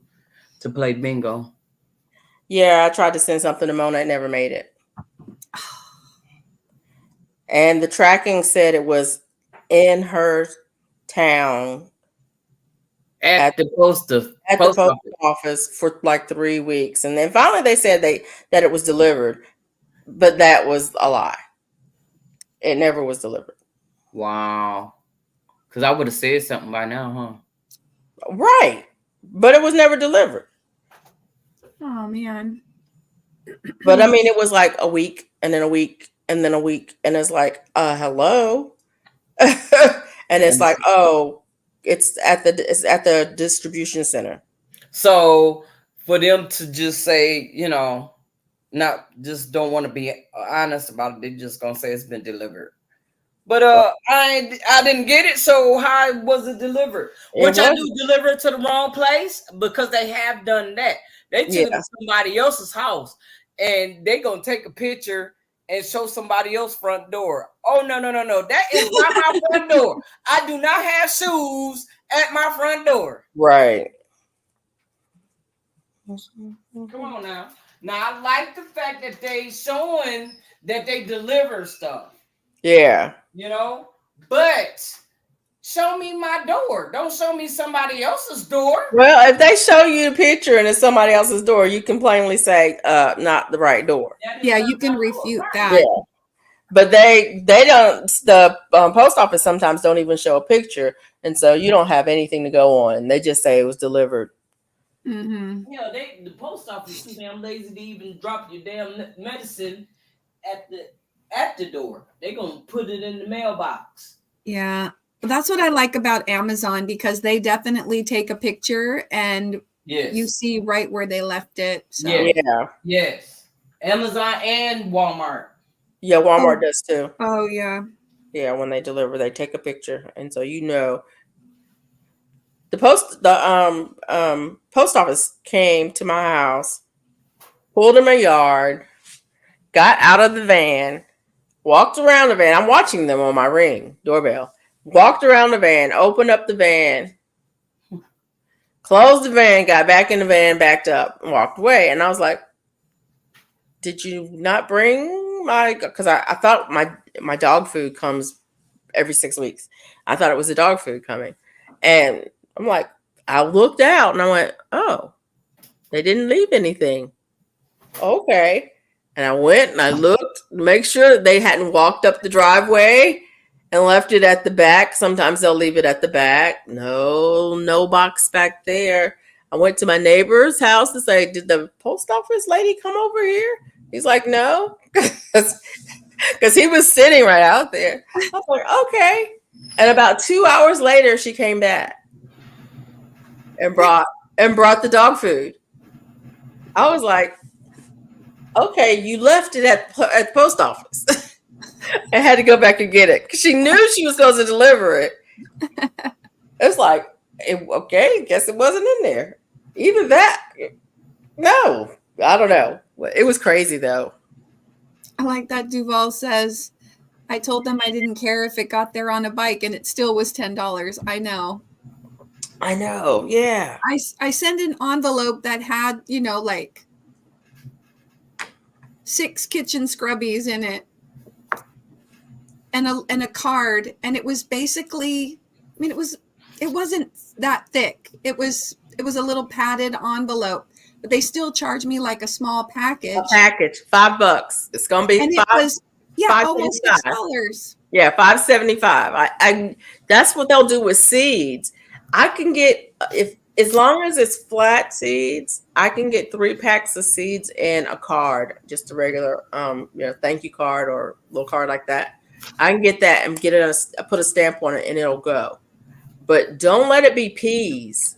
play bingo. Yeah, I tried to send something to Mona. It never made it. And the tracking said it was in her town At the post office for like 3 weeks. And then finally they said that it was delivered, but that was a lie. It never was delivered. Wow. Because I would have said something by now, huh? Right. But it was never delivered. Oh, man. But I mean, it was like a week and then a week and then a week. And it's like, hello. And it's like, oh, it's at the distribution center. So for them to just say, not just don't want to be honest about it, they're just gonna say it's been delivered. But I didn't get it. So how was it delivered? Which I do deliver it to the wrong place, because they have done that. They took it to somebody else's house, and they gonna take a picture and show somebody else's front door. Oh no. That is not my front door. I do not have shoes at my front door. Right. Come on now. Now I like the fact that they showing that they deliver stuff. Yeah. But show me my door. Don't show me somebody else's door. Well, if they show you the picture and it's somebody else's door, you can plainly say, not the right door. Yeah, you can refute that. Yeah. But they don't, the post office sometimes don't even show a picture. And so you don't have anything to go on. They just say it was delivered. Mm-hmm. Yeah, the post office is too damn lazy to even drop your damn medicine at the door. They're going to put it in the mailbox. Yeah. That's what I like about Amazon, because they definitely take a picture and you see right where they left it. So. Yeah. Yes. Amazon and Walmart. Yeah, Walmart does too. Oh, yeah. Yeah, when they deliver, they take a picture. And so the post office came to my house, pulled in my yard, got out of the van, walked around the van. I'm watching them on my Ring doorbell. Walked around the van, opened up the van, closed the van, got back in the van, backed up, and walked away. And I was like, did you not bring because I thought my dog food comes every 6 weeks. I thought it was the dog food coming. And I'm like, I looked out and I went, oh, they didn't leave anything. Okay. And I went and I looked to make sure they hadn't walked up the driveway and left it at the back. Sometimes they'll leave it at the back. No box back there. I went to my neighbor's house to say, did the post office lady come over here? He's like, no, because he was sitting right out there. I was like, okay. And about 2 hours later, she came back and brought the dog food. I was like, okay, you left it at the post office. I had to go back and get it because she knew she was supposed to deliver it. It's like, okay, guess it wasn't in there. Either that, no, I don't know. It was crazy though. I like that Duval says, I told them I didn't care if it got there on a bike and it still was $10. I know. I know. Yeah. I sent an envelope that had, like 6 kitchen scrubbies in it and a card, and it was basically, it wasn't that thick. It was a little padded envelope, but they still charged me like a small package. A package, $5. It's gonna be and five. It was almost $5.75. $6. Yeah, $5.75. I that's what they'll do with seeds. I can get, if as long as it's flat seeds, I can get 3 packs of seeds and a card, just a regular thank you card or little card like that. I can get that and get it. Put a stamp on it and it'll go. But don't let it be peas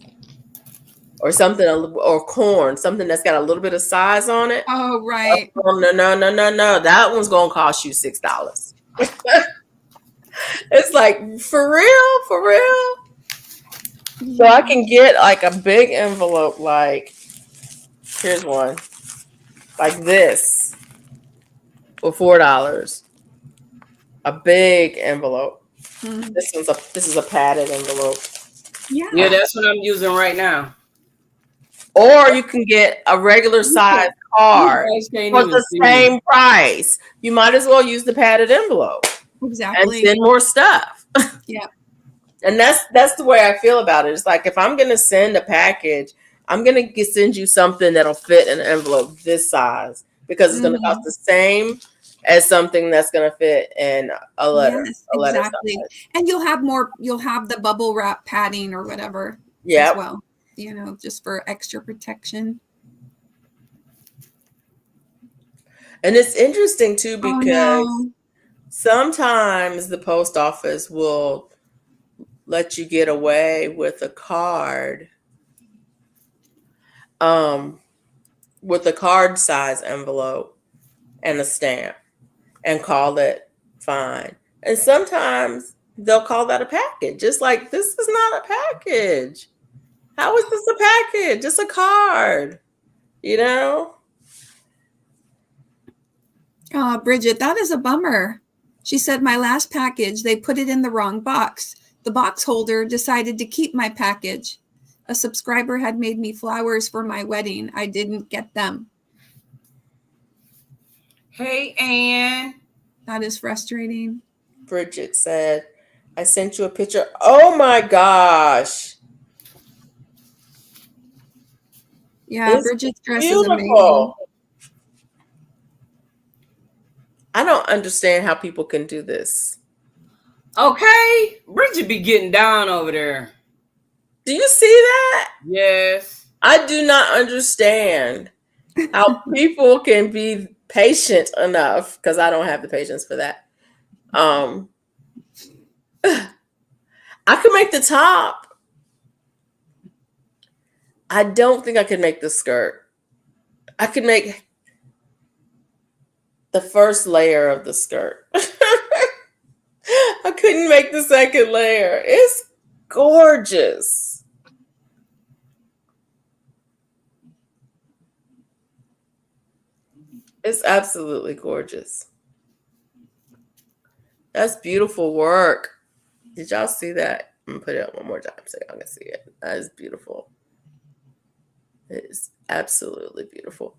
or something, or corn, something that's got a little bit of size on it. Oh, right. Oh, no. That one's gonna cost you $6. It's like, for real. So I can get like a big envelope, like, here's one, like this, for $4. A big envelope. Mhm. This is a padded envelope. Yeah, that's what I'm using right now. Or you can get a regular size card for the same price. You might as well use the padded envelope. Exactly. And send more stuff. Yeah. And that's the way I feel about it. It's like, if I'm going to send a package, I'm going to send you something that'll fit in an envelope this size, because it's going to cost the same as something that's going to fit in a letter. Yes, a letter exactly. size. And you'll have the bubble wrap padding or whatever as well, just for extra protection. And it's interesting too, because sometimes the post office will let you get away with a card, with a card size envelope and a stamp, and call it fine. And sometimes they'll call that a package. Just like, this is not a package. How is this a package? It's a card, Bridget, that is a bummer. She said, my last package, they put it in the wrong box. The box holder decided to keep my package. A subscriber had made me flowers for my wedding. I didn't get them. Hey, Ann. That is frustrating. Bridget said, I sent you a picture. Oh my gosh. Yeah, Bridget's dress is amazing. I don't understand how people can do this. Okay. Bridget be getting down over there. Do you see that? Yes. I do not understand how people can be patient enough, because I don't have the patience for that. I could make the top. I don't think I could make the skirt. I could make the first layer of the skirt. I couldn't make the second layer. It's gorgeous. It's absolutely gorgeous. That's beautiful work. Did y'all see that? I'm gonna put it up one more time so y'all can see it. That is beautiful. It is absolutely beautiful.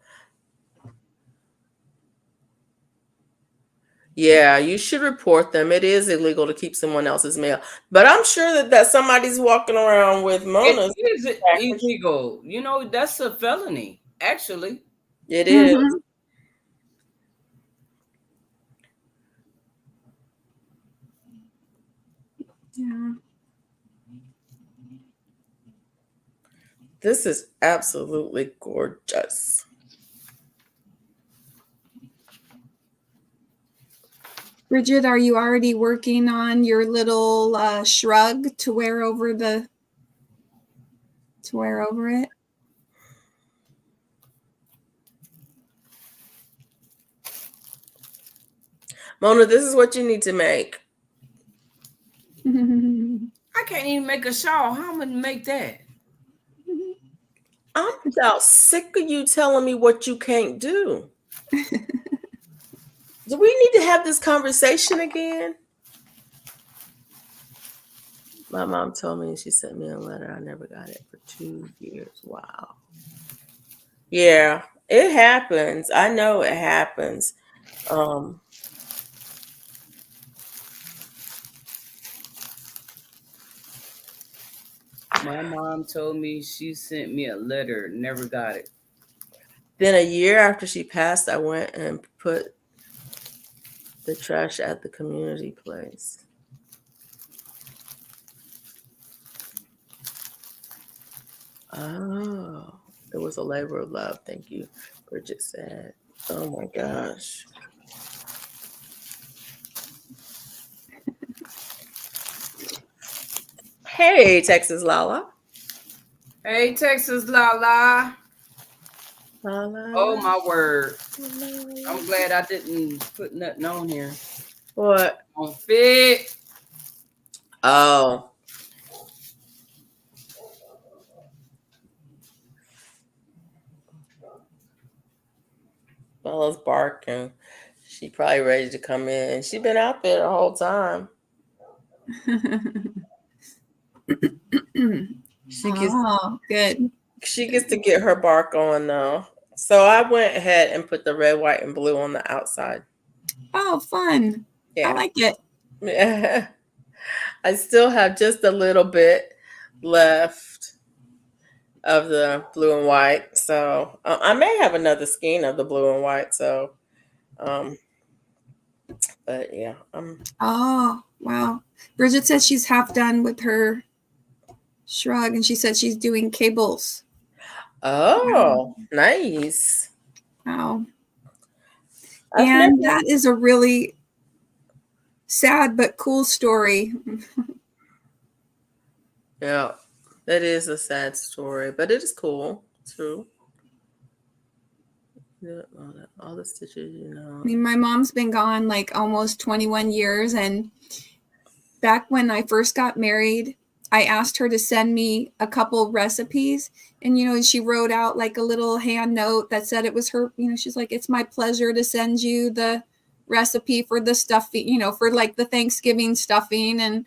Yeah, you should report them. It is illegal to keep someone else's mail. But I'm sure that somebody's walking around with Mona's. It is illegal. That's a felony, actually. It is. Yeah. This is absolutely gorgeous. Bridget, are you already working on your little shrug to wear over it? Mona, this is what you need to make. I can't even make a shawl. How am I gonna make that? I'm about sick of you telling me what you can't do. Do we need to have this conversation again? My mom told me she sent me a letter. I never got it for 2 years. Wow. Yeah, it happens. I know it happens. Um, My mom told me she sent me a letter, never got it. then a year after she passed, I went and put the trash at the community place. Oh, it was a labor of love. Thank you, Bridget said. Oh my gosh. Hey, Texas Lala. Hey, Texas Lala. Lala. Oh my word. I'm glad I didn't put nothing on here. What? On fit. Oh. Bella's barking. She probably ready to come in. She's been out there the whole time. Oh, good. She gets to get her bark on though. So I went ahead and put the red, white, and blue on the outside. Oh, fun. Yeah. I like it. Yeah. I still have just a little bit left of the blue and white. So I may have another skein of the blue and white. So, but yeah. Oh, wow. Bridget says she's half done with her shrug and she said she's doing cables. Oh, nice. Wow. And that is a really sad but cool story. Yeah, that is a sad story, but it is cool too. Yeah, all the stitches, you know. I mean, my mom's been gone like almost 21 years. And back when I first got married, I asked her to send me a couple recipes. And, you know, she wrote out like a little hand note that said it was her, you know, she's like, it's my pleasure to send you the recipe for the stuffing, you know, for like the Thanksgiving stuffing and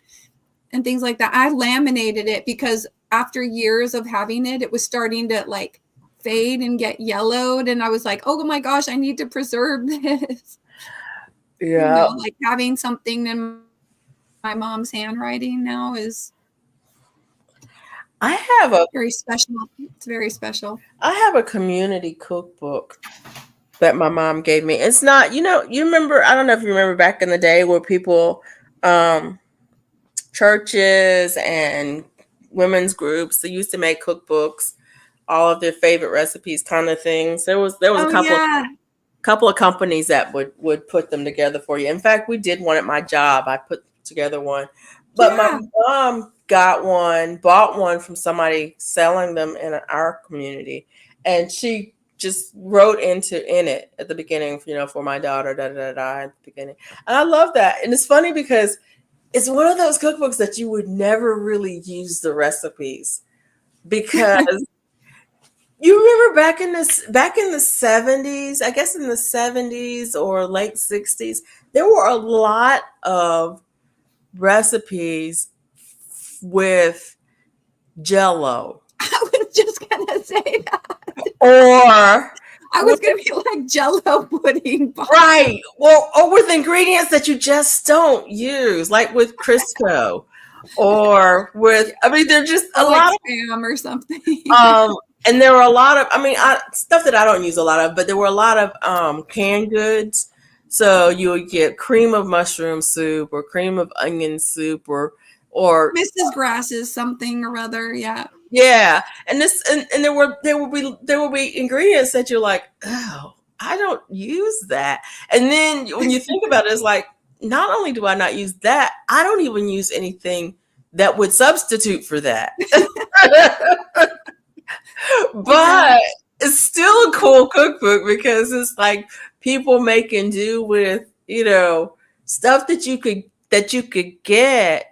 things like that. I laminated it because after years of having it, it was starting to like fade and get yellowed. And I was like, oh my gosh, I need to preserve this. Yeah. You know, like having something in my mom's handwriting now is I have a very special. It's very special. I have a community cookbook that my mom gave me. It's not, you know, you remember, I don't know if you remember back in the day where people churches and women's groups, they used to make cookbooks, all of their favorite recipes kind of things. There was a couple of companies that would put them together for you. In fact, we did one at my job. I put together one. But my mom bought one from somebody selling them in our community. And she just wrote in it at the beginning, you know, for my daughter, at the beginning. And I love that. And it's funny because it's one of those cookbooks that you would never really use the recipes because you remember back in the 70s, I guess in the 70s or late 60s, there were a lot of recipes with Jell-O. I was just gonna say that. Or I was gonna be like Jell-O pudding. Right. Well, or with ingredients that you just don't use, like with Crisco, or with, I mean, they're just a lot of spam or something. And there were a lot of, I mean, stuff that I don't use a lot of, but there were a lot of canned goods. So you would get cream of mushroom soup or cream of onion soup or Mrs. Grass's something or other. Yeah. Yeah. And there will be ingredients that you're like, oh, I don't use that. And then when you think about it, it's like, not only do I not use that, I don't even use anything that would substitute for that. But it's still a cool cookbook because it's like people making do with, you know, stuff that you could get.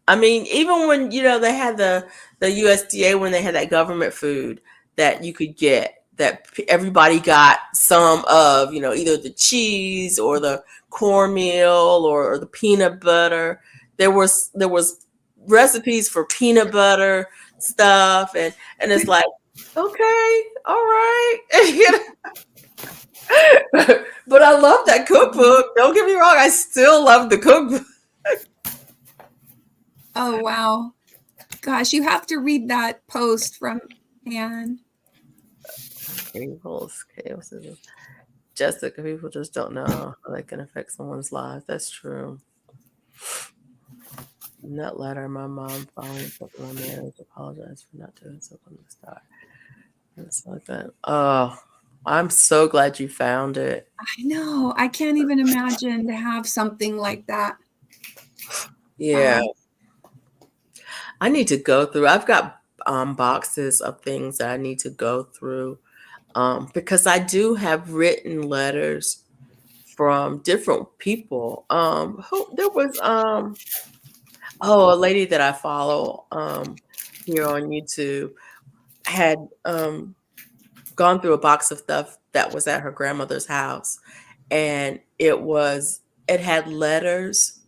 I mean, even when, you know, they had the USDA, when they had that government food that you could get, that everybody got some of, you know, either the cheese or the cornmeal or the peanut butter. There was recipes for peanut butter stuff, and it's like, okay, all right. You know? But I love that cookbook. Don't get me wrong, I still love the cookbook. Oh wow. Gosh, you have to read that post from Anne. Jessica, people just don't know how that can affect someone's life. That's true. In that letter, my mom following up on my marriage apologized for not doing so from the start. It's like that. Oh, I'm so glad you found it. I know. I can't even imagine to have something like that. Yeah. I need to go through. I've got boxes of things that I need to go through because I do have written letters from different people. There was a lady that I follow here on YouTube had gone through a box of stuff that was at her grandmother's house, and it had letters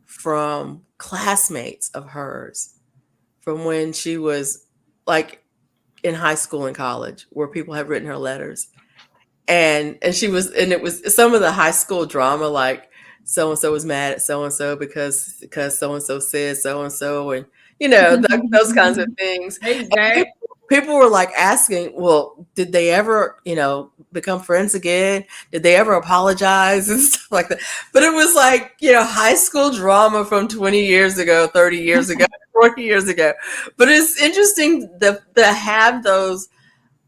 from classmates of hers from when she was like in high school and college, where people had written her letters, and it was some of the high school drama, like so and so was mad at so and so because so and so said so and so, and those kinds of things. Exactly. People were like asking, well, did they ever, become friends again? Did they ever apologize and stuff like that? But it was like, high school drama from 20 years ago, 30 years ago, 40 years ago. But it's interesting to have those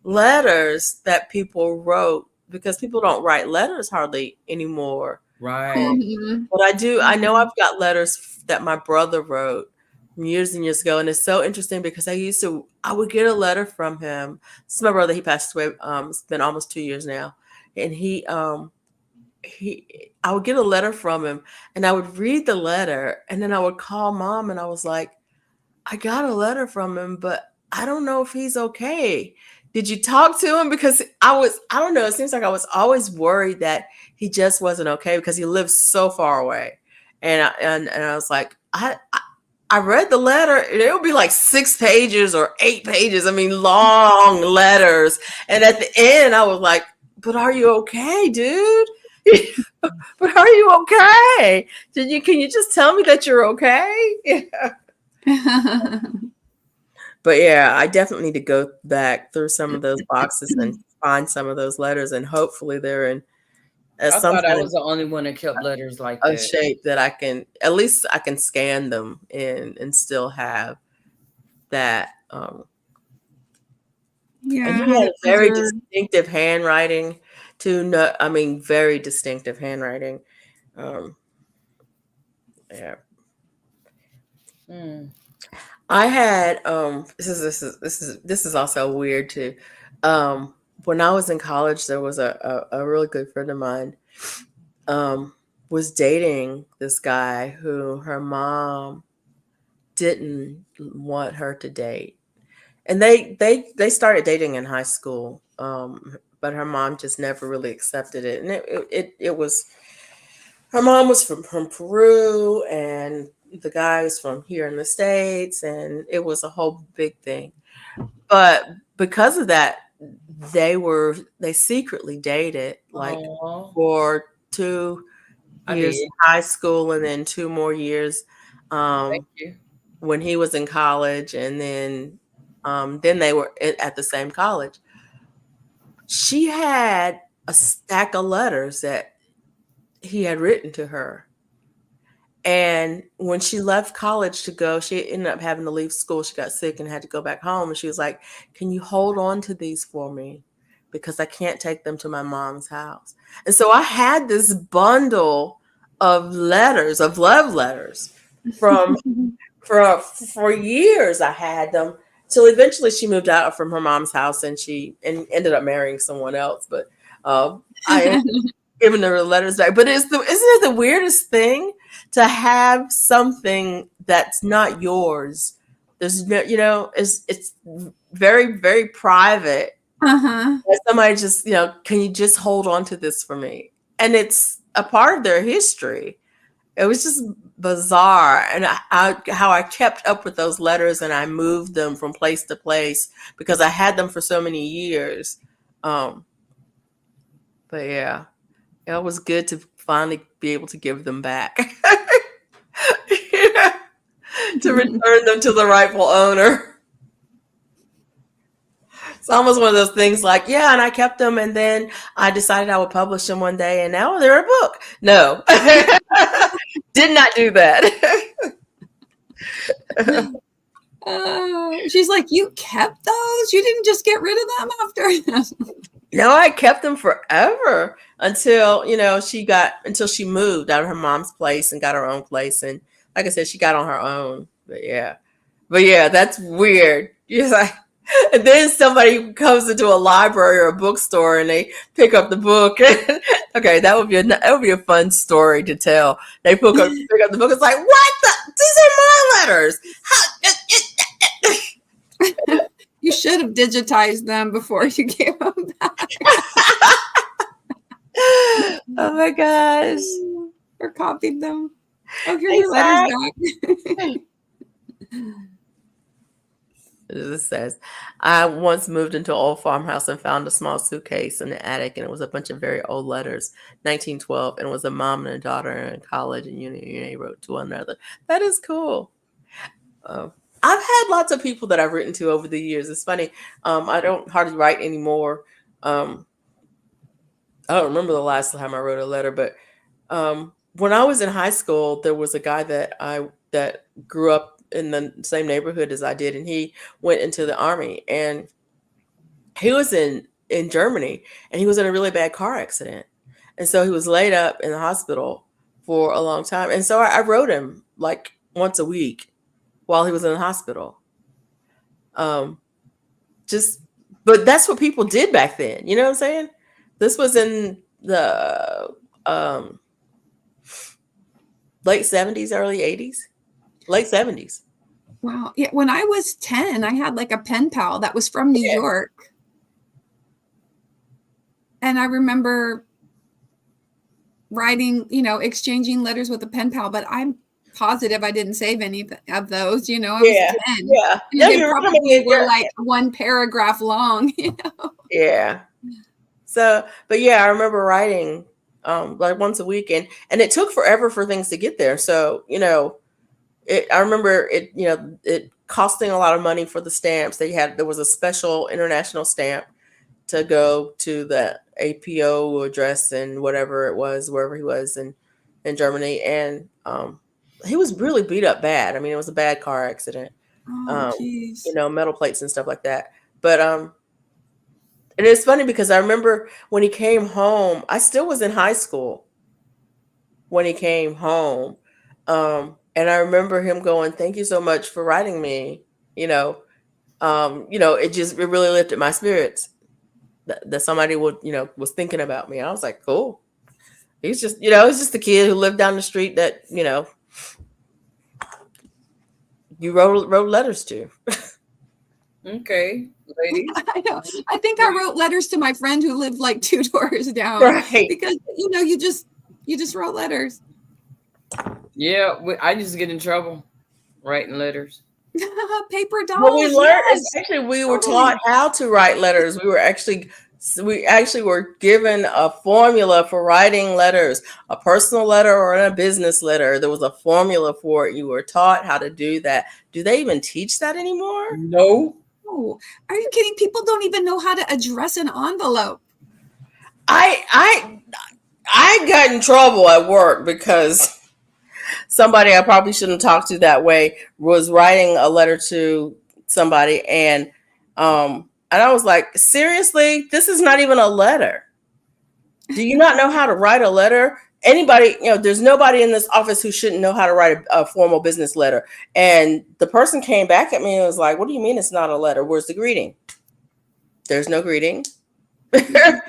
letters that people wrote, because people don't write letters hardly anymore. Right. But I know I've got letters that my brother wrote years and years ago, and it's so interesting because I would get a letter from him. This is my brother. He passed away. It's been almost 2 years now, and I would get a letter from him, and I would read the letter, and then I would call mom, and I was like, I got a letter from him, but I don't know if he's okay. Did you talk to him? Because I don't know. It seems like I was always worried that he just wasn't okay because he lived so far away, and I was like, I read the letter, and it would be like 6 pages or 8 pages. I mean, long letters. And at the end, I was like, but are you okay, dude? But are you okay? Can you just tell me that you're okay? Yeah. But yeah, I definitely need to go back through some of those boxes and find some of those letters, and hopefully they're in I thought I was the only one that kept letters like that. A shape that I can scan them and still have that. Yeah, and he had a very distinctive handwriting too. No, I mean, very distinctive handwriting. Yeah. I had this is also weird too. When I was in college, there was a really good friend of mine was dating this guy who her mom didn't want her to date. And they started dating in high school, but her mom just never really accepted it. And it was, her mom was from Peru, and the guy was from here in the States, and it was a whole big thing. But because of that, they secretly dated like for 2 years in high school, and then 2 more years when he was in college, and then they were at the same college. She had a stack of letters that he had written to her. And when she left college to go, she ended up having to leave school. She got sick and had to go back home. And she was like, can you hold on to these for me? Because I can't take them to my mom's house. And so I had this bundle of letters, of love letters for years. I had them till eventually she moved out from her mom's house, and ended up marrying someone else. But I given her the letters back. But isn't it the weirdest thing to have something that's not yours? There's no, it's very, very private. Somebody just, can you just hold on to this for me? And it's a part of their history. It was just bizarre. And how I kept up with those letters, and I moved them from place to place because I had them for so many years. But yeah, it was good to finally be able to give them back. To return them to the rightful owner. It's almost one of those things like, yeah, and I kept them, and then I decided I would publish them one day, and now they're a book. No, did not do that. She's like, you kept those? You didn't just get rid of them after? No, I kept them forever until she moved out of her mom's place and got her own place, and like I said, she got on her own. But yeah, that's weird. You're like, and then somebody comes into a library or a bookstore and they pick up the book. Okay, that would be a fun story to tell. They pick up the book. It's like, what the? These are my letters. You should have digitized them before you gave them back. Oh my gosh. Or copied them. Oh, here's your letters back. It says, I once moved into an old farmhouse and found a small suitcase in the attic, and it was a bunch of very old letters, 1912, and it was a mom and a daughter in college, and they wrote to one another. That is cool. I've had lots of people that I've written to over the years. It's funny. I don't hardly write anymore. I don't remember the last time I wrote a letter, but when I was in high school, there was a guy that grew up in the same neighborhood as I did, and he went into the army, and he was in Germany, and he was in a really bad car accident, and so he was laid up in the hospital for a long time, and so I wrote him like once a week while he was in the hospital. But that's what people did back then. You know what I'm saying? This was in the late 70s, early 80s. Late 70s. Wow. Yeah. When I was 10, I had like a pen pal that was from New York. And I remember writing, exchanging letters with a pen pal, but I'm positive I didn't save any of those, I was 10. Yeah. They probably were like one paragraph long, Yeah. So, but yeah, I remember writing like once a week, and it took forever for things to get there. So, I remember it costing a lot of money for the stamps. There was a special international stamp to go to the APO address and whatever it was, wherever he was in Germany. And he was really beat up bad. I mean, it was a bad car accident. Metal plates and stuff like that. But and it's funny because I remember when he came home, I still was in high school when he came home. And I remember him going, "Thank you so much for writing me." It really lifted my spirits that somebody was thinking about me. I was like, cool. He's just, it's just a kid who lived down the street that, you wrote letters to. Okay, ladies. I know. I think I wrote letters to my friend who lived like 2 doors down. Right. Because, you just wrote letters. Yeah, I just get in trouble writing letters. Paper dolls. Well, we learned. Actually, we were taught how to write letters. We actually were given a formula for writing letters, a personal letter or a business letter. There was a formula for it. You were taught how to do that. Do they even teach that anymore? No. Oh, are you kidding? People don't even know how to address an envelope. I got in trouble at work because somebody I probably shouldn't talk to that way was writing a letter to somebody, and I was like, seriously, this is not even a letter. Do you not know how to write a letter? Anybody, there's nobody in this office who shouldn't know how to write a formal business letter. And the person came back at me and was like, what do you mean it's not a letter? Where's the greeting? There's no greeting. I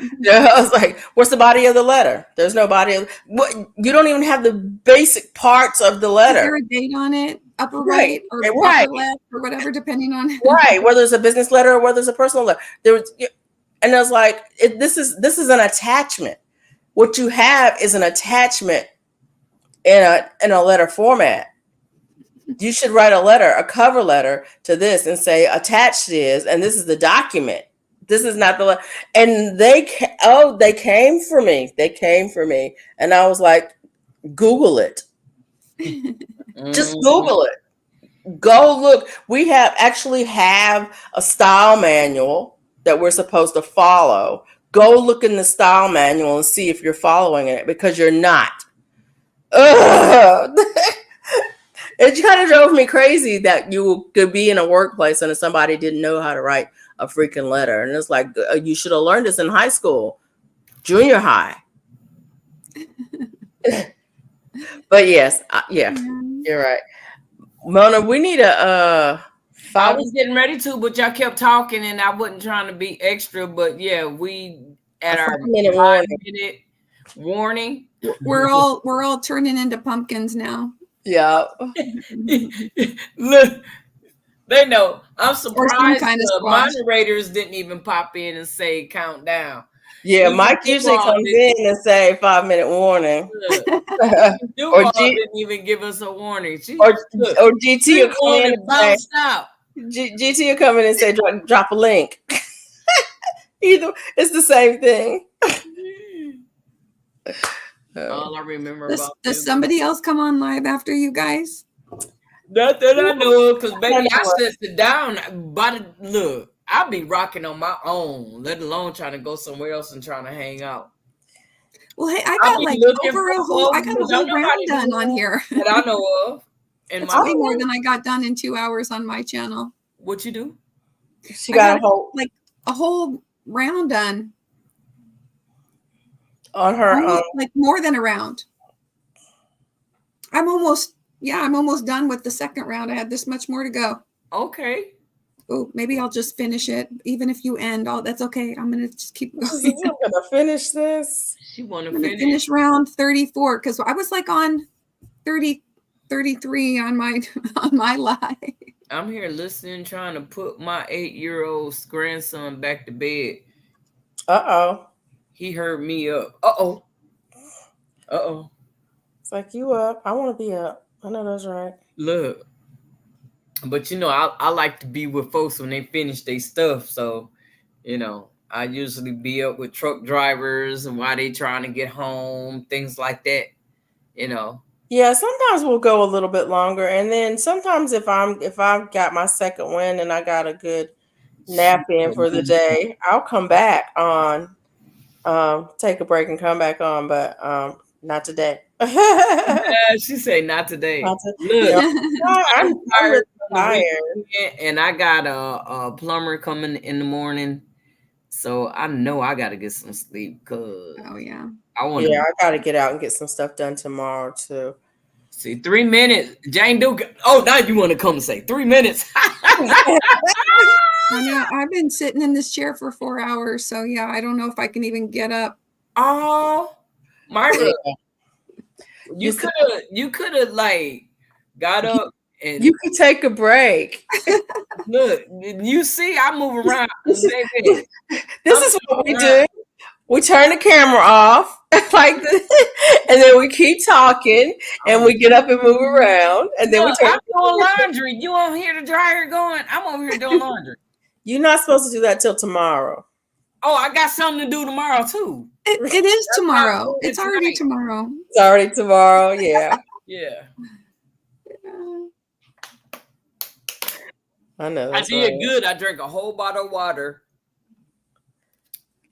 was like, what's the body of the letter? There's no body of you don't even have the basic parts of the letter. Is there a date on it? Upper right or upper left or whatever, depending on right, whether it's a business letter or whether it's a personal letter. And I was like, this is an attachment. What you have is an attachment in a letter format. You should write a cover letter to this and say, attached is, and this is the document. This is not the letter. And they came for me. They came for me. And I was like, Google it. Just Google it. Go look. We actually have a style manual that we're supposed to follow. Go look in the style manual and see if you're following it, because you're not. Ugh. It kind of drove me crazy that you could be in a workplace and somebody didn't know how to write a freaking letter. And it's like, you should have learned this in high school, junior high. But yes, you're right. Mona, we need a I was getting ready to, but y'all kept talking and I wasn't trying to be extra. But yeah, we at our 5-minute warning. We're all turning into pumpkins now. Yeah. Look, they know. I'm surprised kind of the moderators didn't even pop in and say countdown. Yeah, Mike usually comes in and say 5-minute warning. Duval didn't even give us a warning. Or GT will come in and say, GT will come in and say, drop a link. Either it's the same thing. All I remember does somebody else come on live after you guys? Not that I know, because baby, I sit down. Look, I'll be rocking on my own, let alone trying to go somewhere else and trying to hang out. Well, hey, I got a whole round done on here that I know of. And it's way more than I got done in 2 hours on my channel. What you do? She got a whole round done. On her like more than a round. I'm almost done with the second round. I had this much more to go. Okay. Oh, maybe I'll just finish it. Even if you end, that's okay. I'm gonna just keep going. I'm gonna finish this. She wanna finish round 34 because I was like on 30, 33 on my live. I'm here listening, trying to put my 8-year-old grandson back to bed. Uh-oh. He heard me up. Uh-oh. It's like, you up. I want to be up. I know that's right. Look. But, I like to be with folks when they finish their stuff. So, I usually be up with truck drivers and while they trying to get home, things like that, Yeah, sometimes we'll go a little bit longer. And then sometimes if I've got my second win and I got a good nap in for the day, I'll come back on. Take a break and come back on, but not today. She say not today. Look, I'm tired. And I got a plumber coming in the morning, so I know I got to get some sleep. Cause I got to get out and get some stuff done tomorrow too. See, 3 minutes, Jane Duke. Oh, now you want to come and say 3 minutes? I know. I've been sitting in this chair for 4 hours, so yeah, I don't know if I can even get up. Oh, Myra, you could have like got up and you could take a break. Look, you see, I move around. This is what we do. We turn the camera off like this, and then we keep talking, and we get up and move around, and then we turn. I'm doing laundry. You over here the dryer going? I'm over here doing laundry. You're not supposed to do that till tomorrow. Oh, I got something to do tomorrow too. It is tomorrow. It's already tomorrow. It's already tomorrow. Yeah. Yeah. I know. I did good. I drank a whole bottle of water.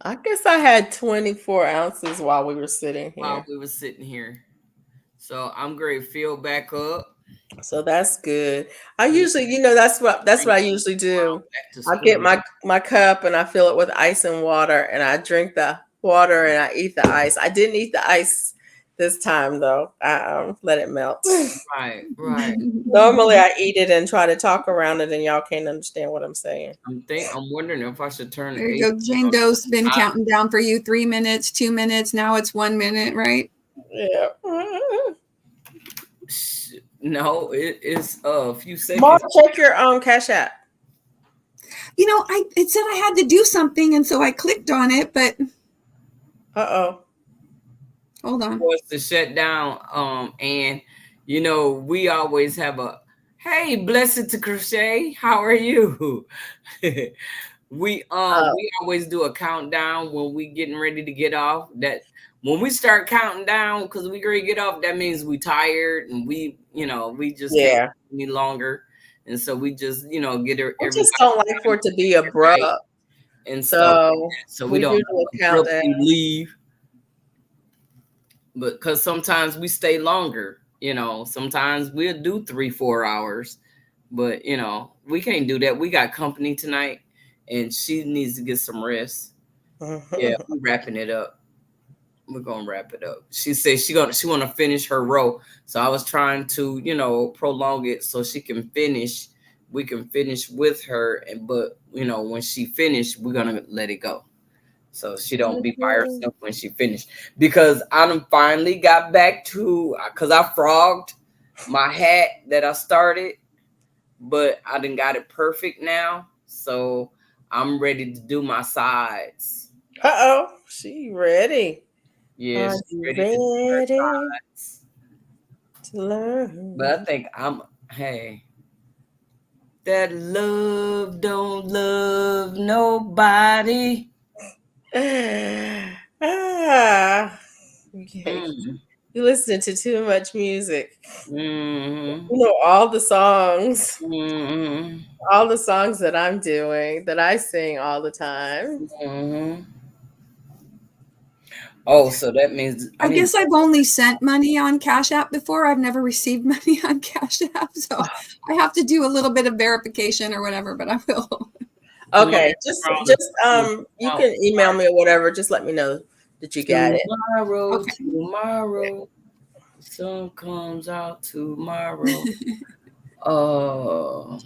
I guess I had 24 ounces while we were sitting here. So I'm great. Fill back up. So that's good. I usually, that's what I usually do. I get my cup and I fill it with ice and water, and I drink the water and I eat the ice. I didn't eat the ice this time though. I let it melt. Right. Normally I eat it and try to talk around it, and y'all can't understand what I'm saying. I'm wondering if I should turn. There you go. Jane Doe's been counting down for you 3 minutes, 2 minutes. Now it's 1 minute, right? Yeah. No, it's a few seconds. Mark, check your Cash App. It said I had to do something, and so I clicked on it, but Hold on. for us to shut down. And you know, we always have a hey, blessed to crochet. How are you? we always do a countdown when we getting ready to get off. That when we start counting down because we ready to get off, that means we tired and we just can't any longer. And so we just get her. I just don't like for it to be abrupt. Right. And so we don't abruptly leave. But because sometimes we stay longer, sometimes we'll do 3-4 hours, but we can't do that. We got company tonight and she needs to get some rest. Yeah, we're wrapping it up. We're gonna wrap it up. She said she want to finish her row. So I was trying to, prolong it so she can finish. We can finish with her, but when she finished, we're gonna let it go. So she don't be by herself when she finished. Because I done finally got back to, because I frogged my hat that I started, but I done got it perfect now. So I'm ready to do my sides. Uh-oh, she ready. Yeah, she's ready to do her sides. To learn. But I think that love don't love nobody. You listen to too much music. You know all the songs. All the songs that I'm doing, that I sing all the time. Oh, so that means I guess I've only sent money on Cash App before. I've never received money on Cash App, so I have to do a little bit of verification or whatever, but I will. Okay, just you can email me or whatever. Just let me know that you got it. Tomorrow, sun comes out tomorrow. Oh,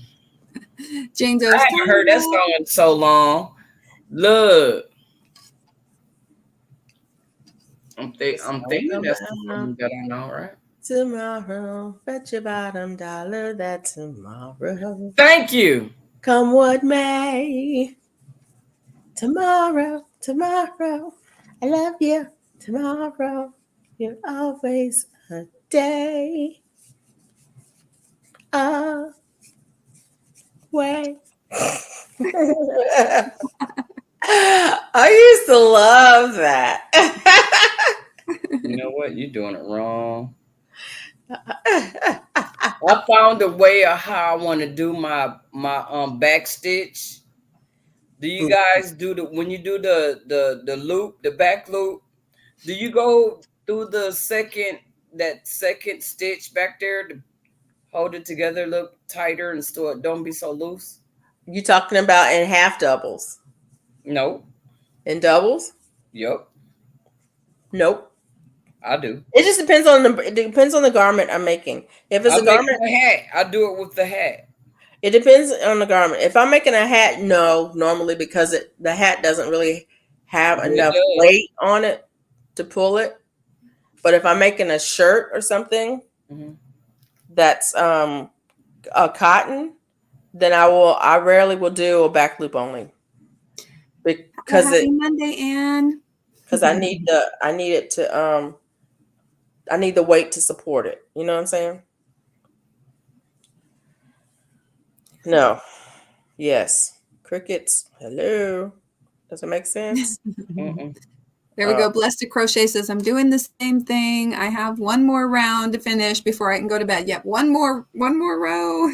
Jane Doe's. I haven't heard that song in so long. Look, I'm thinking that's the song that I know, right? Tomorrow, bet your bottom dollar that tomorrow. Thank you. Come what may. Tomorrow, I love you. Tomorrow, you're always a day away. I used to love that. You know what? You're doing it wrong. I found a way of how I want to do my back stitch. Do you guys do when you do the loop, the back loop? Do you go through that second stitch back there to hold it together, look tighter, and still don't be so loose? You talking about in half doubles? Nope. In doubles? Yep. Nope. I do. It just depends on the garment I'm making. If it's a garment, a hat, I do it with the hat. It depends on the garment. If I'm making a hat, no, normally because the hat doesn't really have enough weight on it to pull it. But if I'm making a shirt or something that's a cotton, then I rarely will do a back loop only. Because Happy Monday, Ann. Because I need the weight to support it. You know what I'm saying? No. Yes. Crickets. Hello. Does it make sense? There we go. Blessed to Crochet says, I'm doing the same thing. I have one more round to finish before I can go to bed. Yep. One more row.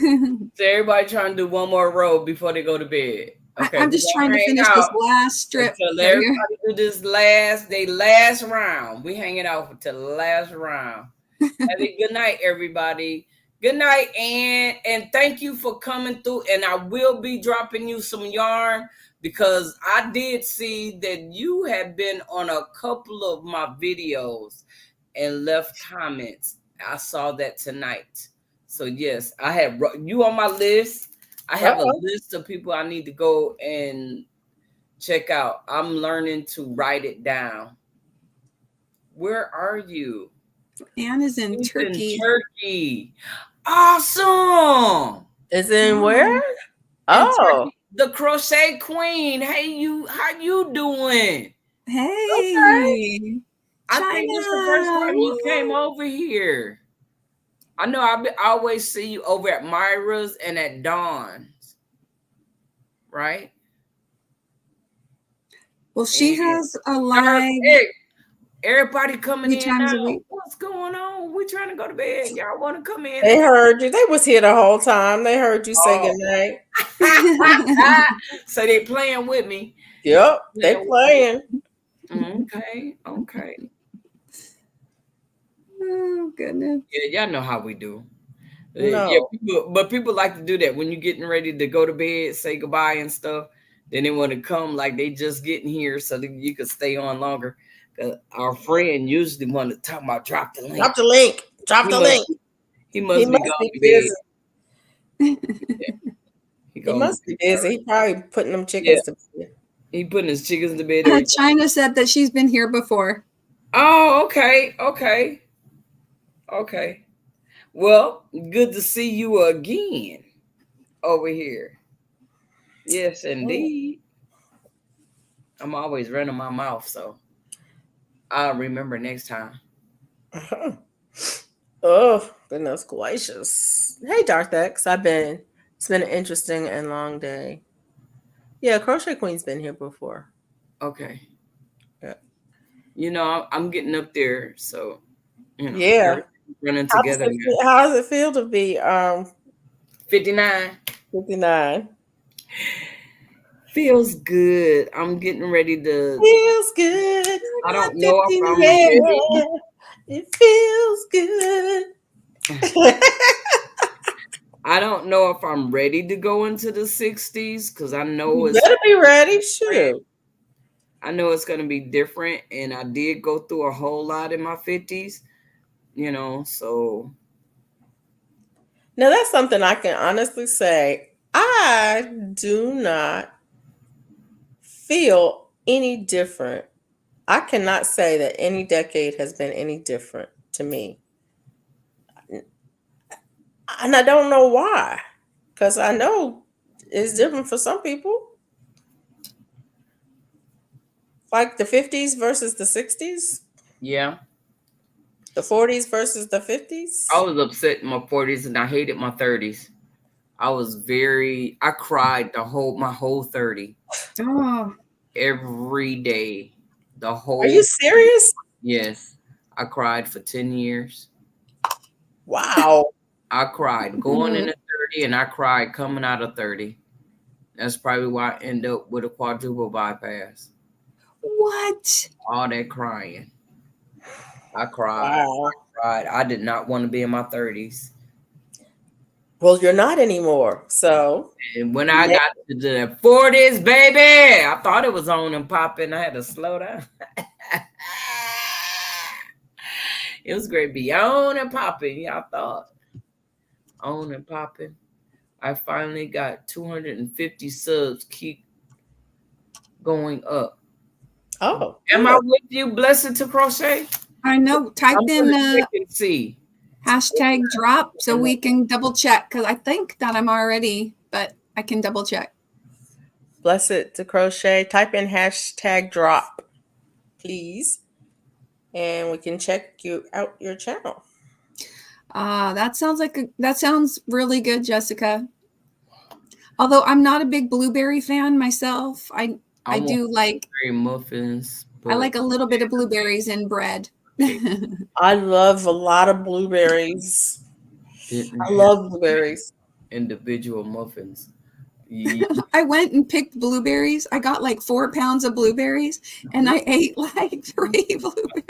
So everybody trying to do one more row before they go to bed. Okay, I'm just trying to finish this last strip. Until everybody do this last round. We hanging out until the last round. Have a good night, everybody. Good night, Ann. And thank you for coming through. And I will be dropping you some yarn because I did see that you have been on a couple of my videos and left comments. I saw that tonight. So yes, I have you on my list. I have a list of people I need to go and check out. I'm learning to write it down. Where are you? Ann is in Turkey. Turkey. Awesome. Is in where? Oh, the Crochet Queen. Hey, how you doing? Hey. I think this is the first time you came over here. I know I always see you over at Myra's and at Dawn's, right? Well, she And has a live hey, everybody coming 3 in times a now. week. What's going on? We trying to go to bed. Y'all want to come in? They heard you. They was here the whole time. They heard you say goodnight. So they playing with me. Yep, they playing. Okay. Oh, goodness. Yeah, y'all know how we do. No. Yeah, but people like to do that when you're getting ready to go to bed, say goodbye and stuff. Then they want to come like they just getting here so that you can stay on longer. Our friend usually want to talk about drop the link. Drop the link. Drop the link. He must be going to busy. bed. He must be busy. He probably putting them chickens to bed. He putting his chickens to bed. China said that she's been here before. Oh, okay. Well, good to see you again over here. Yes, indeed. I'm always running my mouth, so I'll remember next time. Oh, goodness gracious. Hey, Darth X. It's been an interesting and long day. Yeah, Crochet Queen's been here before. Okay. Yeah. You know, I'm getting up there, so you know, yeah. Running together. How does it feel to be 59? 59. Feels good. I'm getting ready to. Feels good. I don't know if I'm ready. It feels good. I don't know if I'm ready to go into the 60s because I know it's better be ready. Sure. I know it's going to be different, and I did go through a whole lot in my 50s, you know, so. Now, that's something I can honestly say. I do not feel any different. I cannot say that any decade has been any different to me. And I don't know why, because I know it's different for some people. Like the 50s versus the 60s. Yeah. The 40s versus the 50s. I was upset in my 40s and I hated my 30s. I cried my whole 30. Oh. Every day. The whole. Are you serious? Yes. I cried for 10 years. Wow. I cried going into 30 and I cried coming out of 30. That's probably why I end up with a quadruple bypass. What? All that crying. I cried. Wow. I cried. I did not want to be in my 30s. Well, you're not anymore. So. And when I got to the 40s, baby, I thought it was on and popping. I had to slow down. It was great. Be on and popping. Yeah, I thought. On and popping. I finally got 250 subs. Keep going up. Oh. Am I with you, Blessed to Crochet? I know. Type in see. Hashtag drop so we can double check, because I think that I'm already, but I can double check. Blessed to Crochet. Type in hashtag drop, please. And we can check you out your channel. That sounds really good, Jessica. Although I'm not a big blueberry fan myself. I do like blueberry muffins. I like a little bit of blueberries in bread. I love a lot of blueberries. I love blueberries. Individual muffins. Yeah. I went and picked blueberries. I got like 4 pounds of blueberries and I ate like 3 blueberries.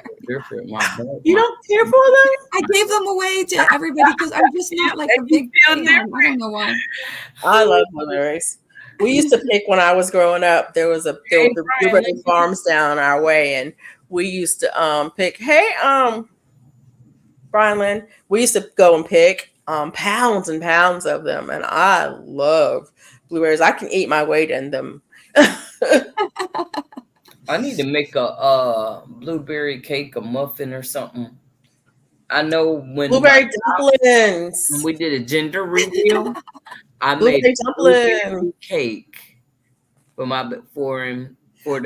You don't care for them? I gave them away to everybody because I'm just not like a big fan. I don't know why. I love blueberries. We used to pick when I was growing up. There were blueberry farms down our way, and we used to pick. Hey, Brian Lynn, we used to go and pick pounds and pounds of them, and I love blueberries. I can eat my weight in them. I need to make a blueberry cake, a muffin, or something. I know blueberry dumplings. When we did a gender reveal, I blueberry made dumpling cake for the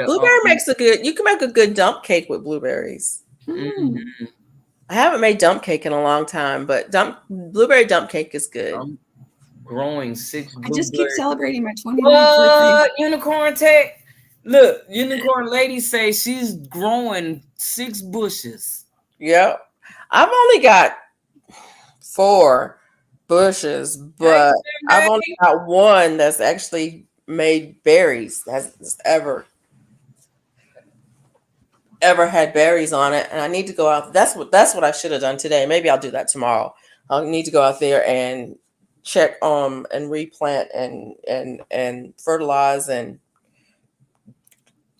blueberry makes a good. You can make a good dump cake with blueberries. Mm. I haven't made dump cake in a long time, but blueberry dump cake is good. I'm growing 6 I just keep blueberries. celebrating my 29th birthday. What? Unicorn Tech? Look, Unicorn Lady say she's growing 6 bushes. Yep. I've only got 4 bushes, but I've only got one that's actually made berries. That's ever had berries on it, and I need to go out. That's what I should have done today. Maybe I'll do that tomorrow. I'll need to go out there and check and replant and fertilize and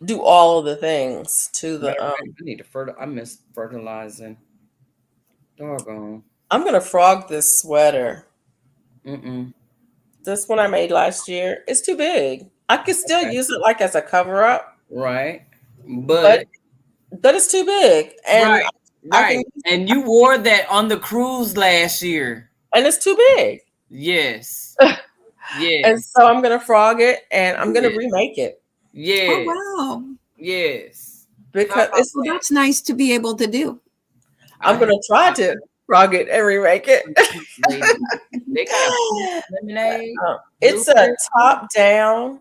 do all of the things to the I need to I miss fertilizing. Doggone. I'm gonna frog this sweater. Mm-mm. This one I made last year. It's too big. I could still use it like as a cover up. Right. But it's too big. And right. And you wore that on the cruise last year. And it's too big. Yes. Yes. And so I'm gonna frog it and I'm gonna remake it. Yeah. Oh wow. Yes. Because that's nice to be able to do. I'm gonna try to frog it and remake it. They got lemonade. It's a top down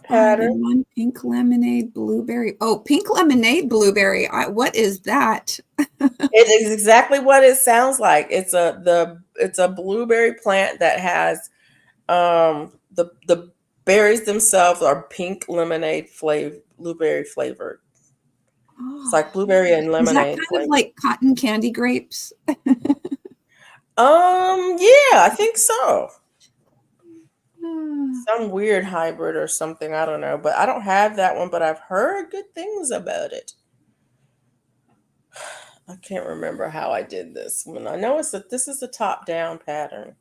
pattern. One pink lemonade blueberry. Oh, pink lemonade blueberry. What is that? It is exactly what it sounds like. It's a blueberry plant that has the berries themselves are pink lemonade blueberry flavored. Oh, it's like blueberry and lemonade. Is that kind of like cotton candy grapes? Yeah, I think so. Some weird hybrid or something. I don't know, but I don't have that one, but I've heard good things about it. I can't remember how I did this one. I know this is a top down pattern.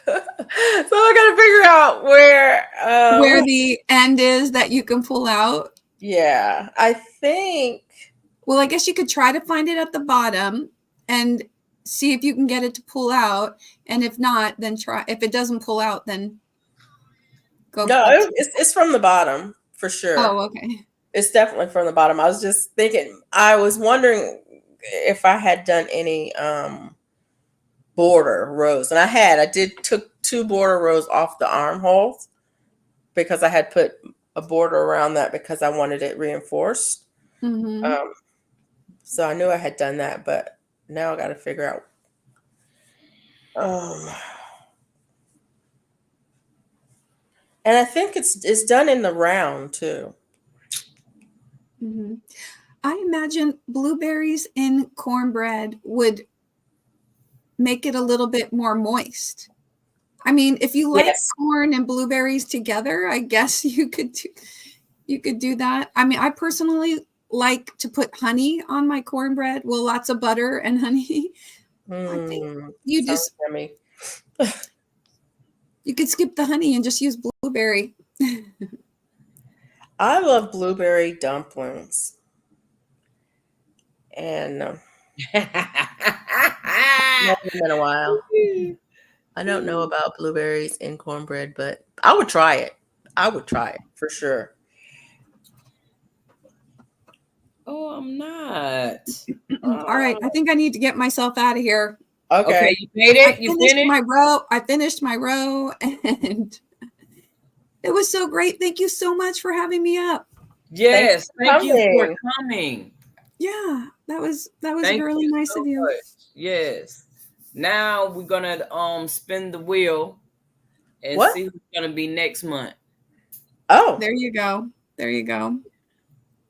So I got to figure out where the end is that you can pull out. Yeah, I think. Well, I guess you could try to find it at the bottom and see if you can get it to pull out. And if not, then try. If it doesn't pull out, then go. No, it's from the bottom for sure. Oh, okay. It's definitely from the bottom. I was just thinking. I was wondering if I had done any border rows, and I took 2 border rows off the armholes because I had put a border around that because I wanted it reinforced. Mm-hmm. So I knew I had done that, but now I got to figure out. And I think it's done in the round too. Mm-hmm. I imagine blueberries in cornbread would make it a little bit more moist. I mean, if you like corn and blueberries together, I guess you could do that. I mean, I personally like to put honey on my cornbread. Well, lots of butter and honey. I think you just yummy. You could skip the honey and just use blueberry. I love blueberry dumplings. And never been a while. I don't know about blueberries in cornbread, but I would try it. I would try it for sure. Oh, I'm not. All right. I think I need to get myself out of here. Okay. You made it. You finished my row. I finished my row and it was so great. Thank you so much for having me up. Yes. Thank you for coming. Yeah, that was really nice of you. Yes. Now we're gonna spin the wheel and see who's gonna be next month. Oh, there you go. There you go.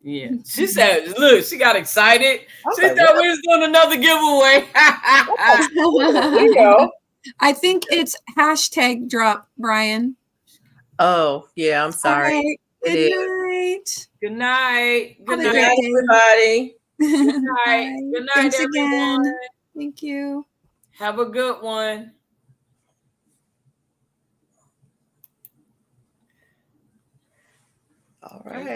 Yeah, she said, "Look, she got excited. She thought we was doing another giveaway." There you go. I think it's hashtag drop, Brian. Oh yeah, I'm sorry. Right. Good night. Good night. Good night, everybody. Good night. Good night, Thanks everyone. Again. Thank you. Have a good one. All right.